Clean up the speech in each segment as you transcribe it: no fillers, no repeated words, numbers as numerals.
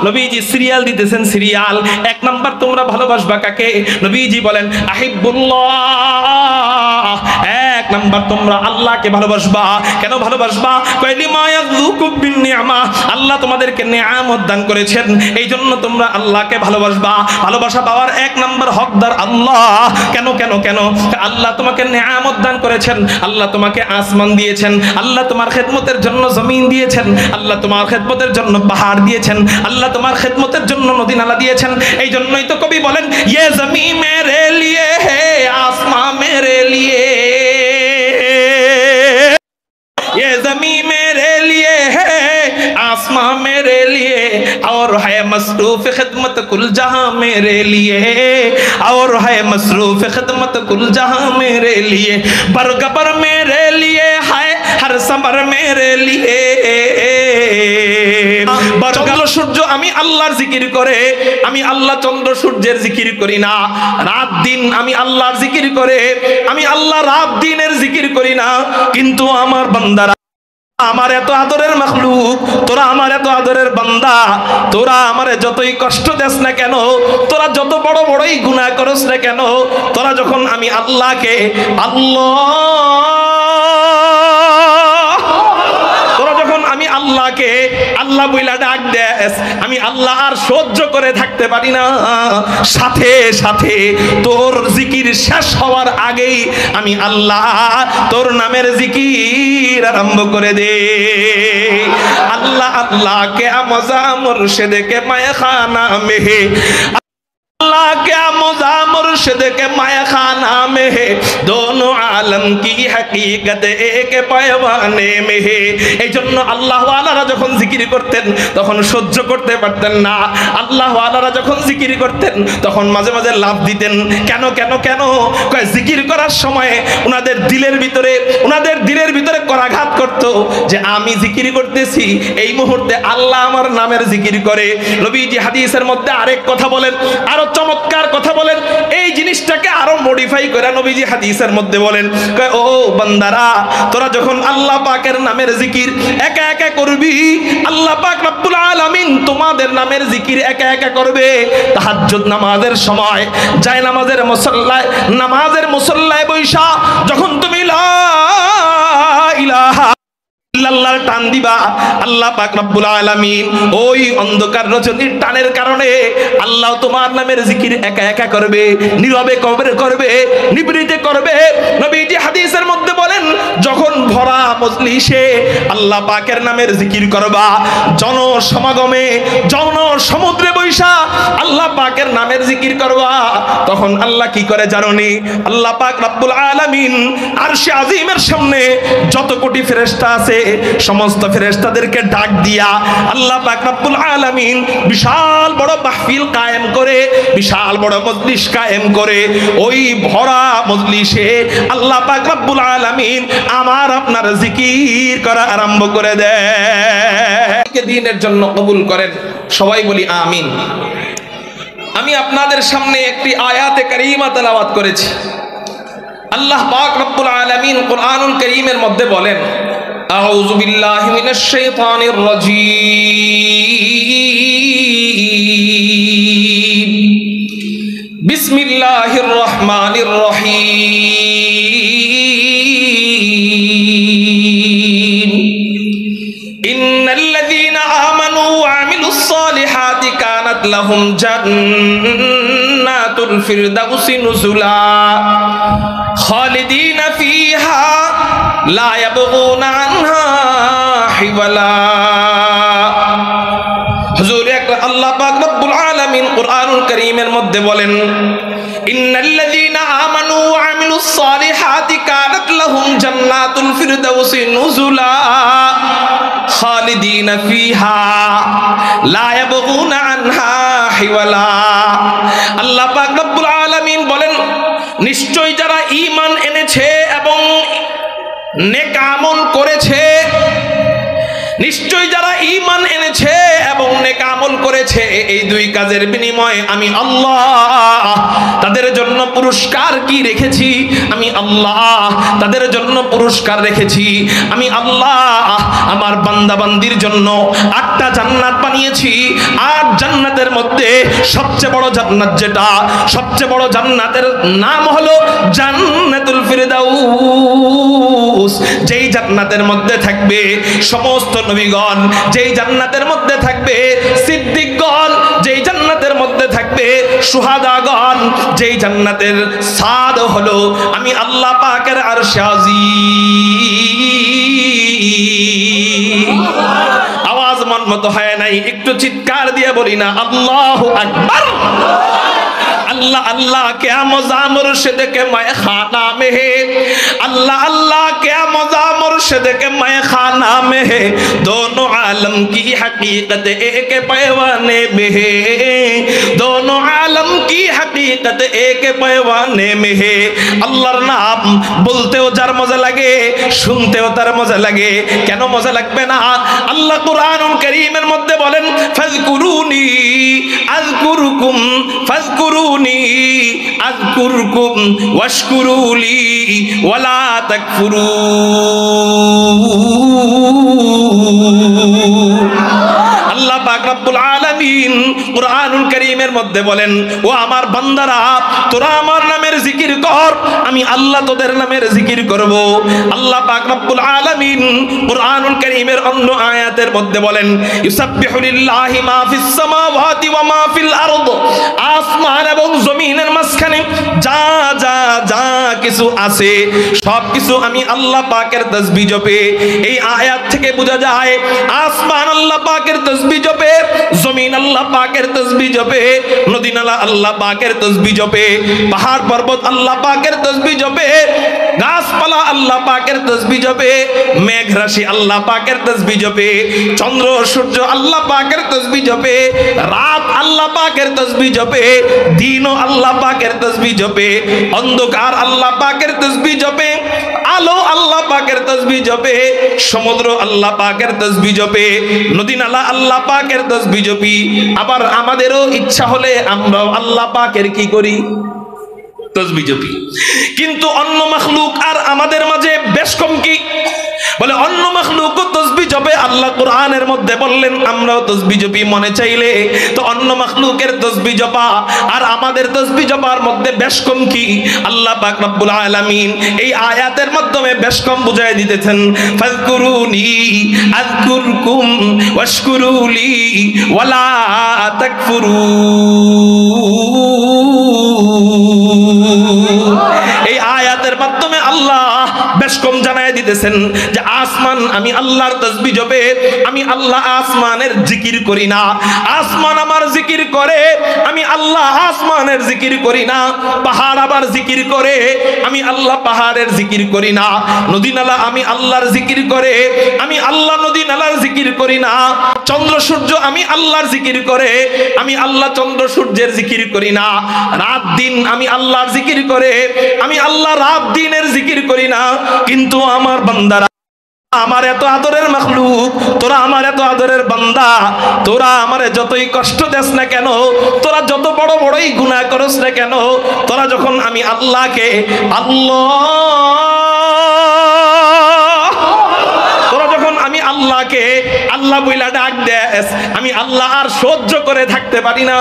নবীজি সিরিয়াল দিতেছেন, serial. 1 number তোমরা ভালোবাসবা কাকে? নবীজি বলেন আহিব্বুল্লাহ। 1 নাম্বার তোমরা আল্লাহকে ভালোবাসবা। কেন ভালোবাসবা? কয়লি মায়াযুকুব বিন নি'মা, আল্লাহ তোমাদেরকে নিয়ামত দান করেছেন, এই জন্য তোমরা আল্লাহকে ভালোবাসবা। ভালোবাসা পাওয়ার 1 নাম্বার হকদার আল্লাহ। কেন কেন কেন? আল্লাহ তোমাকে নিয়ামত দান করেছেন, আল্লাহ তোমাকে আসমান দিয়েছেন, আল্লাহ তোমার খেদমতের জন্য জমিন দিয়েছেন, আল্লাহ তোমার খেদমতের জন্য পাহাড় দিয়েছেন, আল্লাহ তোমার খেদমতের জন্য নদী নালা দিয়েছেন। এই জন্যই তো কবি বলেন ইয়ে জমি মেরে লিয়ে হে আসমান মেরে লিয়ে, ये ज़मीं मेरे लिए है आसमां मेरे लिए, और है मसरूफ खिदमत कुल जहां मेरे लिए, और है मसरूफ खिदमत कुल जहां मेरे लिए, बरगबर मेरे लिए है हर समर मेरे लिए। চন্দ্র সূর্য আমি আল্লাহর জিকির করে, আমি আল্লাহ চন্দ্র সূর্যের জিকির করি না। রাত দিন আমি আল্লাহর জিকির করে, আমি আল্লাহ রাত দিনের জিকির করি না। কিন্তু আমার বান্দারা, আমার এত আদরের মাখলুক, তোরা আমার এত আদরের বান্দা, তোরা আমারে যতই কষ্ট দেস না কেন, তোরা যত বড় বড়ই গুনাহ করস না কেন, তোরা যখন আমি আল্লাহকে আল্লাহকে আল্লাহ বইলা ডাক দেস, আমি আল্লাহ আর সহ্য করে থাকতে পারি না। সাথে সাথে তোর জিকির শেষ হওয়ার আগেই আমি আল্লাহ তোর নামের জিকির আরম্ভ করে দে। আল্লাহ আল্লাহ কে মজা মুর্শিদ কে মায়খানা মে, अल्लाह क्या मज़ा मुर्शिद के मायखाना में है, दोनों आलम की हकीकत एक पैवाने में है। এই জন্য আল্লাহ ওয়ালারা যখন জিকির করতেন তখন সহ্য করতে পারতেন না। আল্লাহ ওয়ালারা যখন জিকির করতেন তখন মাঝে মাঝে লাভ দিতেন। কেন কেন কেন? কয় জিকির করার সময় ওনাদের দিলের ভিতরে করাঘাত করতো যে আমি জিকির করতেছি, এই মুহূর্তে আল্লাহ আমার নামের জিকির করে। নবীজি হাদিসের মধ্যে আরেক কথা বলেন, আরো চমৎকার কথা বলেন, এই জিনিসটাকে আরো মডিফাই করে নবীজি হাদিসের মধ্যে বলেন, ও বান্দারা, তোরা যখন আল্লাহ পাকের নামের জিকির একা একা করবি, আল্লাহ পাক রব্বুল আলামিন তোমাদের নামের জিকির একা একা করবে। তাহাজ্জুদ নামাজের সময় যায় নামাজের মুসল্লায় বৈশা যখন তুমি লা ইলাহা ইল্লাল্লাহর টান দিবা, আল্লাহ পাক রব্বুল আলামিন ওই অন্ধকার রজনীর টানের কারণে আল্লাহ তোমার নামের জিকির একা একা করবে, নীরবে করবে, নিবৃতে করবে। নবীজি হাদিসের মধ্যে বলেন, যখন ভরা মজলিসে আল্লাহ পাকের নামের জিকির করবা, জনসমাগমে সমুদ্রে বৈশা আল্লাহ পাকের নামের জিকির করবা, তখন আল্লাহ কি করে জানোনি? আল্লাহ পাক রব্বুল আলামিন আরশে আজিমের সামনে যত কোটি ফেরেশতা আছে সমস্ত ফেরেশতাদেরকে ডাক দিয়া আল্লাহ পাক রব্বুল আলামিন বিশাল বড় মাহফিল কায়েম করে, বিশাল বড় মজলিস কায়েম করে, ওই ভরা মজলিসে আল্লাহ পাক রব্বুল আলামিন আমার আপনার জিকির করা আরম্ভ করে দেয়। দিনের জন্য কবুল করেন, সবাই বলি আমিন। আমি আপনাদের সামনে একটি আয়াতে কারিমা তেলাওয়াত করেছি। আল্লাহ পাক রব্বুল আলামিন কুরআনুল কারীমের মধ্যে বলেন, আউযু বিল্লাহি মিনাশ শাইতানির রাজীম, বিসমিল্লাহির রহমানির রহিম, ইন্নাল্লাযীনা আমানু ওয়া আমিলুস সালিহাতি কানাত লাহুম জান্নাতুল ফিরদাউসি নুজুলা খালিদিনা ফিহা লা ইয়াবগুনা আনহা হিওয়ালা। হুজুর আল্লাহ পাক রব্বুল আলামিন কুরআনুল কারীমের মধ্যে বলেন, ইন্নাল্লাযীনা আমানু ওয়া আমিলুস সালিহাতি কানাত লাহুম জান্নাতুল ফিরদাউসি নুজুলা খালিদিনা ফিহা লা ইয়াবগুনা আনহা হিওয়ালা। আল্লাহ পাক রব্বুল আলামিন বলেন, নিশ্চয় যারা ঈমান এনেছে এবং নেক আমল করেছে, নিশ্চয় যারা ঈমান এনেছে এবং নেক আমল আমল করেছে এই দুই কাজের বিনিময়ে আমি আল্লাহ তাদের জন্য পুরস্কার কি রেখেছি, আমি আল্লাহ তাদের জন্য পুরস্কার রেখেছি। আমি আল্লাহ আমার বান্দা বান্দির জন্য 8টা জান্নাত বানিয়েছি। 8 জান্নাতের মধ্যে সবচেয়ে বড় জান্নাত যেটা, সবচেয়ে বড় জান্নাতের নাম হলো জান্নাতুল ফিরদাউস। যেই জান্নাতের মধ্যে থাকবে সমস্ত নবীগণ, যেই জান্নাতের মধ্যে থাকবে সিদ্দিকগণ, যেই জান্নাতের মধ্যে থাকবে শুহাদাগণ, যেই জান্নাতের স্বাদ হলো আমি আল্লাহ পাকের আরশে আজিম। আওয়াজ মন মতো হয় নাই, একটু চিৎকার দিয়ে বলি না আল্লাহু আকবার। अल्लाह अल्लाह क्या मज़ा मुर्शिद के मैं खाना में है, अल्लाह अल्लाह क्या मज़ा मुर्शिद के मैं खाना में है, दोनों आलम की हकीकत एक पैवाने में है, दोनों आलम की हकीकत एक पैवाने में है। अल्लाहर नाम বলতেও যার মজা লাগে, শুনতেও তার মজা লাগে, কেন মজা লাগবে না? আল্লাহ কুরআনুল কারীমের মধ্যে বলেন ফাযকুরুনি আযকুরুকুম ফাযকুরুনি আযকুরকুম ওয়াশকুরুলি ওয়ালা তাকফুরুন। আল্লাহ পাক রব্বুল আলামিন কুরআনুল কারীমের মধ্যে বলেন, ও আমার বান্দারা তোরা আমার নামের জিকির কর, আমি আল্লাহ তোদের নামের জিকির করব। আল্লাহ পাক রব্বুল আলামিন কুরআনুল কারীমের অন্য আয়াতের মধ্যে বলেন, ইউসাব্বিহু লিল্লাহি মা ফিস সামাওয়াতি ওয়া মা ফিল আরদ, আসমান এবং জমিনের মাঝখানে যা যা যা কিছু আছে সব কিছু আমি আল্লাহ পাকের তাসবিহ জপে। এই আয়াত থেকে বোঝা যায় আসমান আল্লাহ পাকের তাসবিহ জপে, জমিন আল্লাহ পাকের তাসবিহ জপে, নদী নালা আল্লাহ পাকের তাসবিহ জপে, পাহাড় পর্বত আল্লাহ পাকের তাসবিহ জপে, গাছপালা আল্লাহ পাকের তাসবিহ জপে, মেঘ রাশি আল্লাহ পাকের তাসবিহ জপে, চন্দ্র সূর্য আল্লাহ পাকের তাসবিহ জপে, রাত আল্লাহ পাকের তাসবিহ জপে, দিনও আল্লাহ পাকের তাসবিহ জপে, অন্ধকার আল্লাহ পাকের তাসবিহ জপে, আলো আল্লাহ পাকের তাসবিহ জপে, সমুদ্র আল্লাহ পাকের তাসবিহ জপে, নদী নালা আল্লাহ পাকের তাসবিহ জপি। আবার আমাদেরও ইচ্ছা হলে আমরাও আল্লাহ পাকের কি করি? তাসবিহ জপি। কিন্তু অন্য মাখলুক আর আমাদের মাঝে বেশ কম কি? বলে অন্য মাখলুকও তাসবিহ জপে, আল্লাহ কোরআনের মধ্যে বললেন আমরাও তাসবিহ জপি মনে চাইলে। তো অন্য মাখলুকের তাসবিহ জপা আর আমাদের তাসবিহ জপার মধ্যে বেশ কম কি? আল্লাহ পাক রব্বুল আলামিন এই আয়াতের মাধ্যমে বেশ কম বুঝায় দিতেছেন, ফাযকুরুনি আযকুরকুম ওয়াশকুরুলি ওয়ালা তাকফুরুন। এই আয়াতের মাধ্যমে আল্লাহ বেশ কম জানায় দিতেছেন যে আসমান আমি আল্লাহর তাসবিহ জপে, আমি আল্লাহ আসমানের জিকির করি না। আসমান আমার জিকির করে, আমি আল্লাহ আসমানের জিকির করি না। পাহাড় আবার জিকির করে, আমি আল্লাহ পাহাড়ের জিকির করি না। নদী নালা আমি আল্লাহর জিকির করে, আমি আল্লাহ নদী নালার জিকির করি না। চন্দ্র সূর্য আমি আল্লাহর জিকির করে, আমি আল্লাহ চন্দ্র সূর্যের জিকির করি না। রাত দিন আমি আল্লাহর জিকির করে, আমি আল্লাহ রাত দিনের জিকির করি না। কিন্তু আমার বান্দারা, আমার এত আদরের মাখলুক, তোরা আমার এত আদরের বান্দা, তোরা আমারে যতই কষ্ট দেস না কেন, তোরা যত বড় বড়ই গুনাহ করস না কেন, তোরা যখন আমি আল্লাহকে আল্লাহকে আল্লাহ বইলা ডাক দেস, আমি আল্লাহ আর সহ্য করে থাকতে পারি না।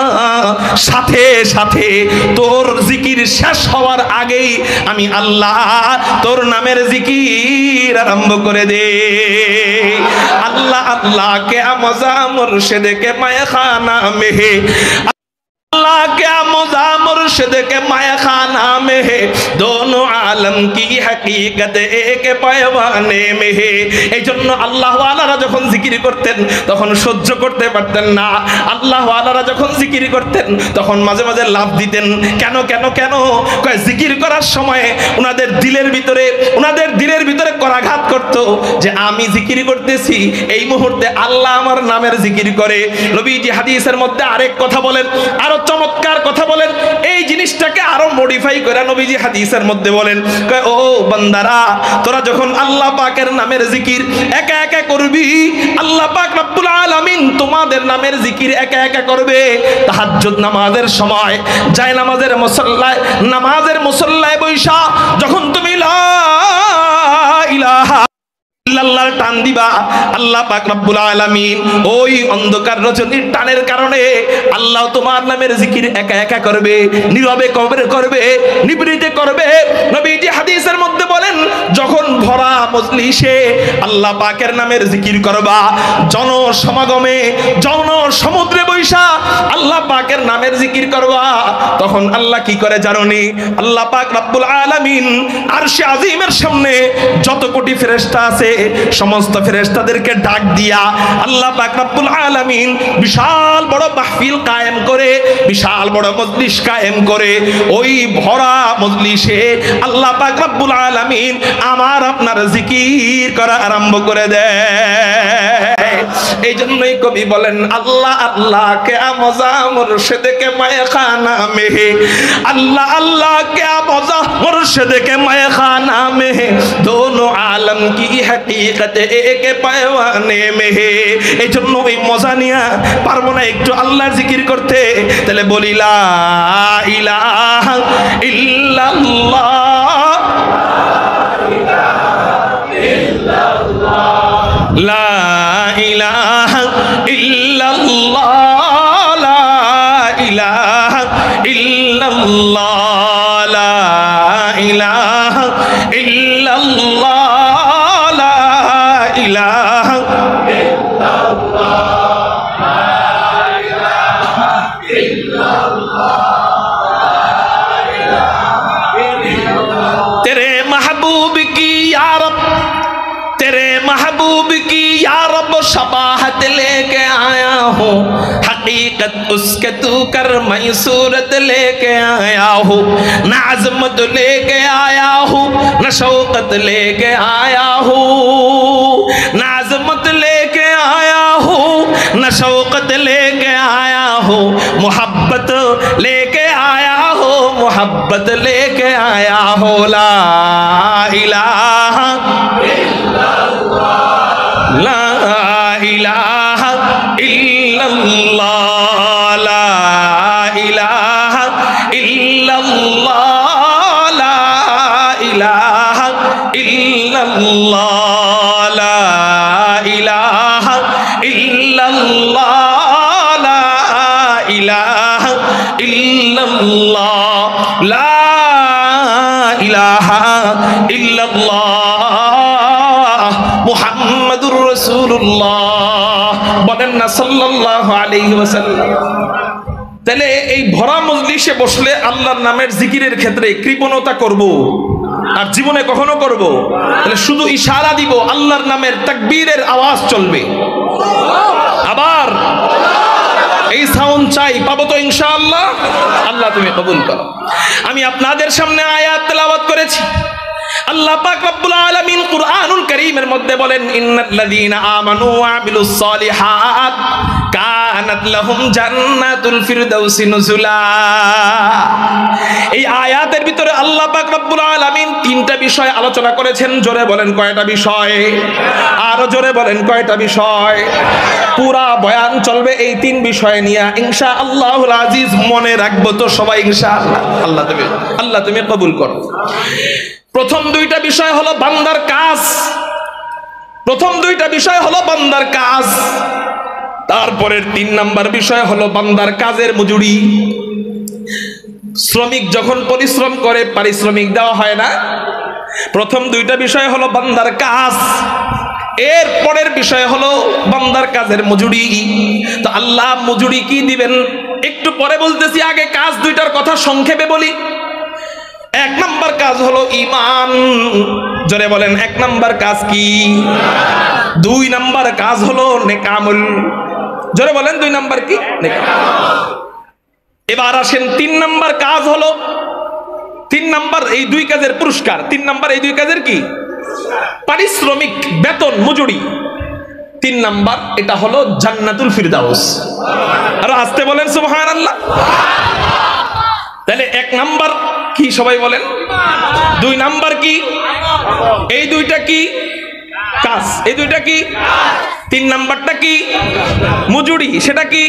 সাথে সাথে তোর জিকির শেষ হওয়ার আগেই আমি আল্লাহ তোর নামের জিকির আরম্ভ করে দে। আল্লাহ আল্লাহ কে মজা মুর্শিদ কে মায়খানা মে হে, अल्लाह क्या मज़ा मुर्शिद के मायखाना में है, दोनों आलम की हकीकत एक पैवाने में है। এই জন্য আল্লাহ ওয়ালারা যখন জিকির করতেন তখন সহ্য করতে পারতেন না। আল্লাহ ওয়ালারা যখন জিকির করতেন তখন মাঝে মাঝে লাভ দিতেন। কেন কেন কেন? কয় জিকির করার সময় ওনাদের দিলের ভিতরে করাঘাত করত যে আমি জিকির করতেছি, এই মুহূর্তে আল্লাহ আমার নামের জিকির করে। নবীজি হাদিসের মধ্যে আরেক কথা বলেন, আরো চমৎকার কথা বলেন। এই জিনিসটাকে আরো মডিফাই করে নবীজি হাদিসের মধ্যে বলেন, ও বান্দারা, তোরা যখন আল্লাহ পাকের নামের জিকির একা একা করবি, আল্লাহ পাক রব্বুল আলামিন তোমাদের নামের জিকির একা একা করবে। তাহাজ্জুদ নামাজের সময় যায় নামাজের মুসল্লায় বৈশা যখন তুমি লা ইলাহা ইল্লাল্লাহ টান দিবা, আল্লাহ পাক রব্বুল আলামিন ওই অন্ধকার রজনীর টানের কারণে আল্লাহ তোমার নামের জিকির একা একা করবে, নীরবে করবে, নিবৃতে করবে। নবীজি হাদিসের মধ্যে বলেন, যখন ভরা মজলিসে আল্লাহ পাকের নামের জিকির করবা, জনসমাগমে সমুদ্রে বৈশা আল্লাহ পাকের নামের জিকির করবা, তখন আল্লাহ কি করে জানোনি? আল্লাহ পাক রব্বুল আলামিন আরশে আজিমের সামনে যত কোটি ফেরেশতা আছে সমস্ত ফেরেশতাদেরকে ডাক দিয়া আল্লাহ পাক রব্বুল আলামিন বিশাল বড় মাহফিল কায়েম করে, বিশাল বড় মজলিস কায়েম করে, ওই ভরা মজলিসে আল্লাহ পাক রব্বুল আলামিন আমার আপনার জিকির করা আরম্ভ করে দেয়। এই জন্যই কবি বলেন, আল্লাহ আল্লাহ क्या मजा मुर्शिद के मैखाना में है, अल्लाह अल्लाह क्या मजा मुर्शिद के मैखाना में है, दोनों आलम की हकीकत एक पैवाने में है। এই জন্য এই মজা নিয়া পারবো না একটু আল্লাহর জিকির করতে, তাহলে বলি লা ইলাহা ইল্লাল্লাহ, লা ইলাহা ইল্লাল্লাহ, লা ইলাহা ইল্লাল্লাহ, লা ইলাহা ইল্লাল্লাহ, লা ইলাহা ইল্লাল্লাহ। तेरे महबूब की या रब, तेरे महबूब की या रब शबाहत लेके आया हूँ, हकीकत उसके तू कर मैं सूरत लेके आया हूँ, न अज़मत लेके आया हूँ न शौकत लेके आया हूँ, न अज़मत लेके आया हूँ न शौकत लेके आया हूँ, मोहब्बत लेके आया हूँ, मोहब्बत लेके आया हूँ, ला इलाहा ला इलाहा इल्लल्लाह, ला इलाहा इल्लल्लाह, ला इलाहा इल्लल्लाह, ला इलाहा इल्लल्लाह, ला इलाहा इल्लल्लाह, ला इलाहा इल्लल्लाह मुहम्मदुर রাসূলুল্লাহ। বলেন না সাল্লাল্লাহু আলাইহি ওয়াসাল্লাম। তাহলে এই ভরা মজলিসে বসলে আল্লাহর নামের জিকিরের ক্ষেত্রে কৃপণতা করব আর জীবনে কখনো করব? তাহলে শুধু ইশারা দিব, আল্লাহর নামের তাকবীরের আওয়াজ চলবে। আবার এই সাউন্ড চাই, পাবো তো ইনশাআল্লাহ? আল্লাহ তুমি কবুল করো। আমি আপনাদের সামনে আয়াত তেলাওয়াত করেছি। আল্লাহ পাক রব্বুল আলামিন কুরআনুল কারীমের মধ্যে বলেন, ইন্নাল্লাযীনা আমানু ওয়া আমিলুস সালিহাত কানাত লাহুম জান্নাতুল ফিরদাউসি নুজুলা। এই আয়াতের ভিতরে আল্লাহ পাক রব্বুল আলামিন তিনটা বিষয় আলোচনা করেছেন। জোরে বলেন কয়টা বিষয়? আরো জোরে বলেন কয়টা বিষয়? পুরা বয়ান চলবে এই তিন বিষয় নিয়ে ইনশাআল্লাহুল আজিজ। মনে রাখবো তো সবাই ইনশাআল্লাহ? আল্লাহ তুমি কবুল করো। প্রথম দুইটা বিষয় হলো বান্দার কাজ, প্রথম দুইটা বিষয় হলো বান্দার কাজ। তারপরের 3 নাম্বার বিষয় হলো বান্দার কাজের মজুরি। শ্রমিক যখন পরিশ্রম করে পারিশ্রমিক দেওয়া হয় না? প্রথম দুইটা বিষয় হলো বান্দার কাজ, এর পরের বিষয় হলো বান্দার কাজের মজুরি। তো আল্লাহ মজুরি কি দিবেন একটু পরে বলতেছি, আগে কাজ দুইটার কথা সংক্ষেপে বলি। 1 নাম্বার কাজ হলো ঈমান। জোরে বলেন 1 নাম্বার কাজ কি? 2 নাম্বার কাজ হলো নেকামল। জোরে বলেন 2 নাম্বার কি? নেকামল। এবার আসেন 3 নাম্বার কাজ হলো, 3 নাম্বার এই 2 কাজের পুরস্কার। 3 নাম্বার এই 2 কাজের কি? পারিশ্রমিক, বেতন, মজুরি। 3 নাম্বার এটা হলো জান্নাতুল ফিরদাউস। আর আস্তে বলেন সুবহানাল্লাহ। তাহলে 1 নাম্বার কি সবাই বলেন? 2 নাম্বার কি? এই দুইটা কি? কাজ। এই দুইটা কি? 3 নাম্বারটা কি? মজুরি। সেটা কি?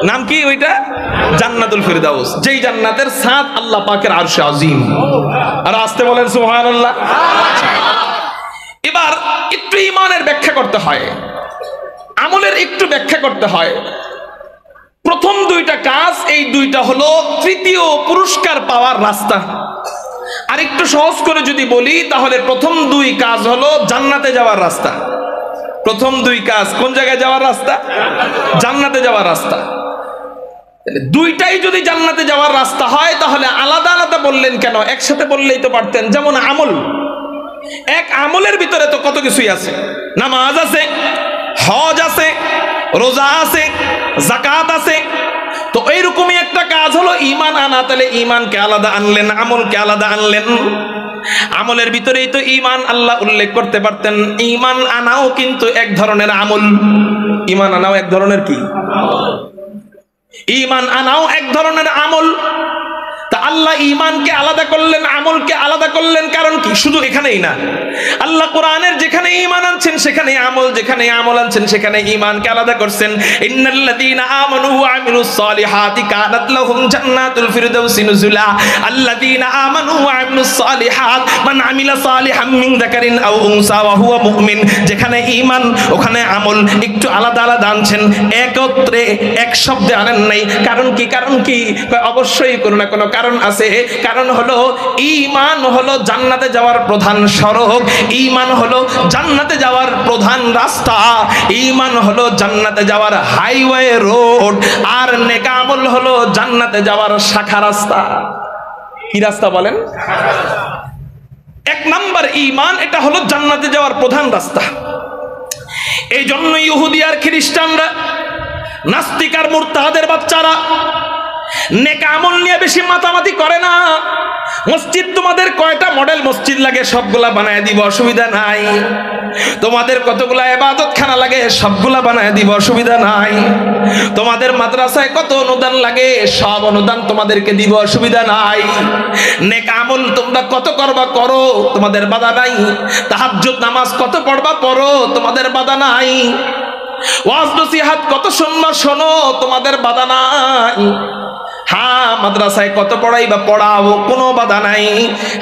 নাম কি ওইটা? জান্নাতুল ফিরদাউস, যেই জান্নাতের ছাদ আল্লাহ পাকের আরশে আজিম। আর আসতে বলেন সুবহানাল্লাহ। এবার একটু ঈমানের ব্যাখ্যা করতে হয়, আমলের একটু ব্যাখ্যা করতে হয়। প্রথম দুইটা কাজ, এই দুইটা হলো তৃতীয় পুরস্কার পাওয়ার রাস্তা। আর একটু সহজ করে যদি বলি তাহলে প্রথম 2 কাজ হলো জান্নাতে যাওয়ার রাস্তা। প্রথম 2 কাজ কোন জায়গায় যাওয়ার রাস্তা? জান্নাতে যাওয়ার রাস্তা। দুইটাই যদি জান্নাতে যাওয়ার রাস্তা হয় তাহলে আলাদা আলাদা বললেন কেন? একসাথে বললেই তো পারতেন। যেমন আমল, এক আমলের ভিতরে তো কত কিছুই আছে। নামাজ আছে, হজ আছে, রোজা আছে, যাকাত আছে। তো এইরকমই একটা কাজ হলো ঈমান আনা। তাহলে ঈমানকে আলাদা আনলেন, আমলকে আলাদা আনলেন। আমলের ভিতরেই তো ঈমান আল্লাহ উল্লেখ করতে পারতেন। ঈমান আনাও কিন্তু এক ধরনের আমল। ঈমান আনাও এক ধরনের কি? ঈমান আনাও এক ধরনের আমল। তা আল্লাহ ঈমানকে আলাদা করলেন, আমলকে আলাদা করলেন, কারণ কি? শুধু এখানেই না, আল্লাহ কোরআনের যেখানে ঈমান আনছেন সেখানে আমল, যেখানে আমল আনছেন সেখানে ঈমানকে আলাদা করছেন। ইন্নাল্লাযীনা আমানু ওয়া আমিলুস সালিহাতি কানাত লাহুম জান্নাতুল ফিরদাউসি নুজুলা। আল্লাযীনা আমানু ওয়া আমিলুস সালিহাত মান আমিলা সালিহাম মিন যাকারিন আও উনসা ওয়া হুয়া মুমিন। যেখানে ঈমান ওখানে আমল, একটু আলাদা আলাদা আনছেন, একত্রে এক শব্দে আনেন নাই। কারণ কি? কারণ কি? অবশ্যই কোনো না কোনো কারণ আছে। কারণ হলো ঈমান হলো জান্নাতে যাওয়ার প্রধান সড়ক, ঈমান হলো জান্নাতে যাওয়ার প্রধান রাস্তা, ঈমান হলো জান্নাতে যাওয়ার হাইওয়ে রোড, আর নেক আমল হলো জান্নাতে যাওয়ার শাখা রাস্তা। কি রাস্তা বলেন? 1 নাম্বার ঈমান, এটা হলো জান্নাতে যাওয়ার প্রধান রাস্তা। এই জন্য ইহুদি আর খ্রিস্টানরা, নাস্তিক আর মুরতাদের বাচ্চারা নেক আমল নিয়ে বেশি মাতামাতি করে না। মসজিদ তোমাদের কয়টা মডেল মসজিদ লাগে সবগুলা বানায় দিব, অসুবিধা নাই। তোমাদের কতগুলা ইবাদতখানা লাগে সবগুলা বানায় দিব, অসুবিধা নাই। তোমাদের মাদ্রাসায় কত অনুদান লাগে সব অনুদান তোমাদেরকে দিব, অসুবিধা নাই। নেক আমল তোমরা কত করবা করো, তোমাদের বাধা নাই। তাহাজ্জুদ নামাজ কত পড়বা পড়ো, তোমাদের বাধা নাই। ওয়াজ নসিহত কত শুনবা শোনো, তোমাদের বাধা নাই। হ্যাঁ, মাদ্রাসায় কত পড়াইবা পড়াও, কোনো বাধা নাই।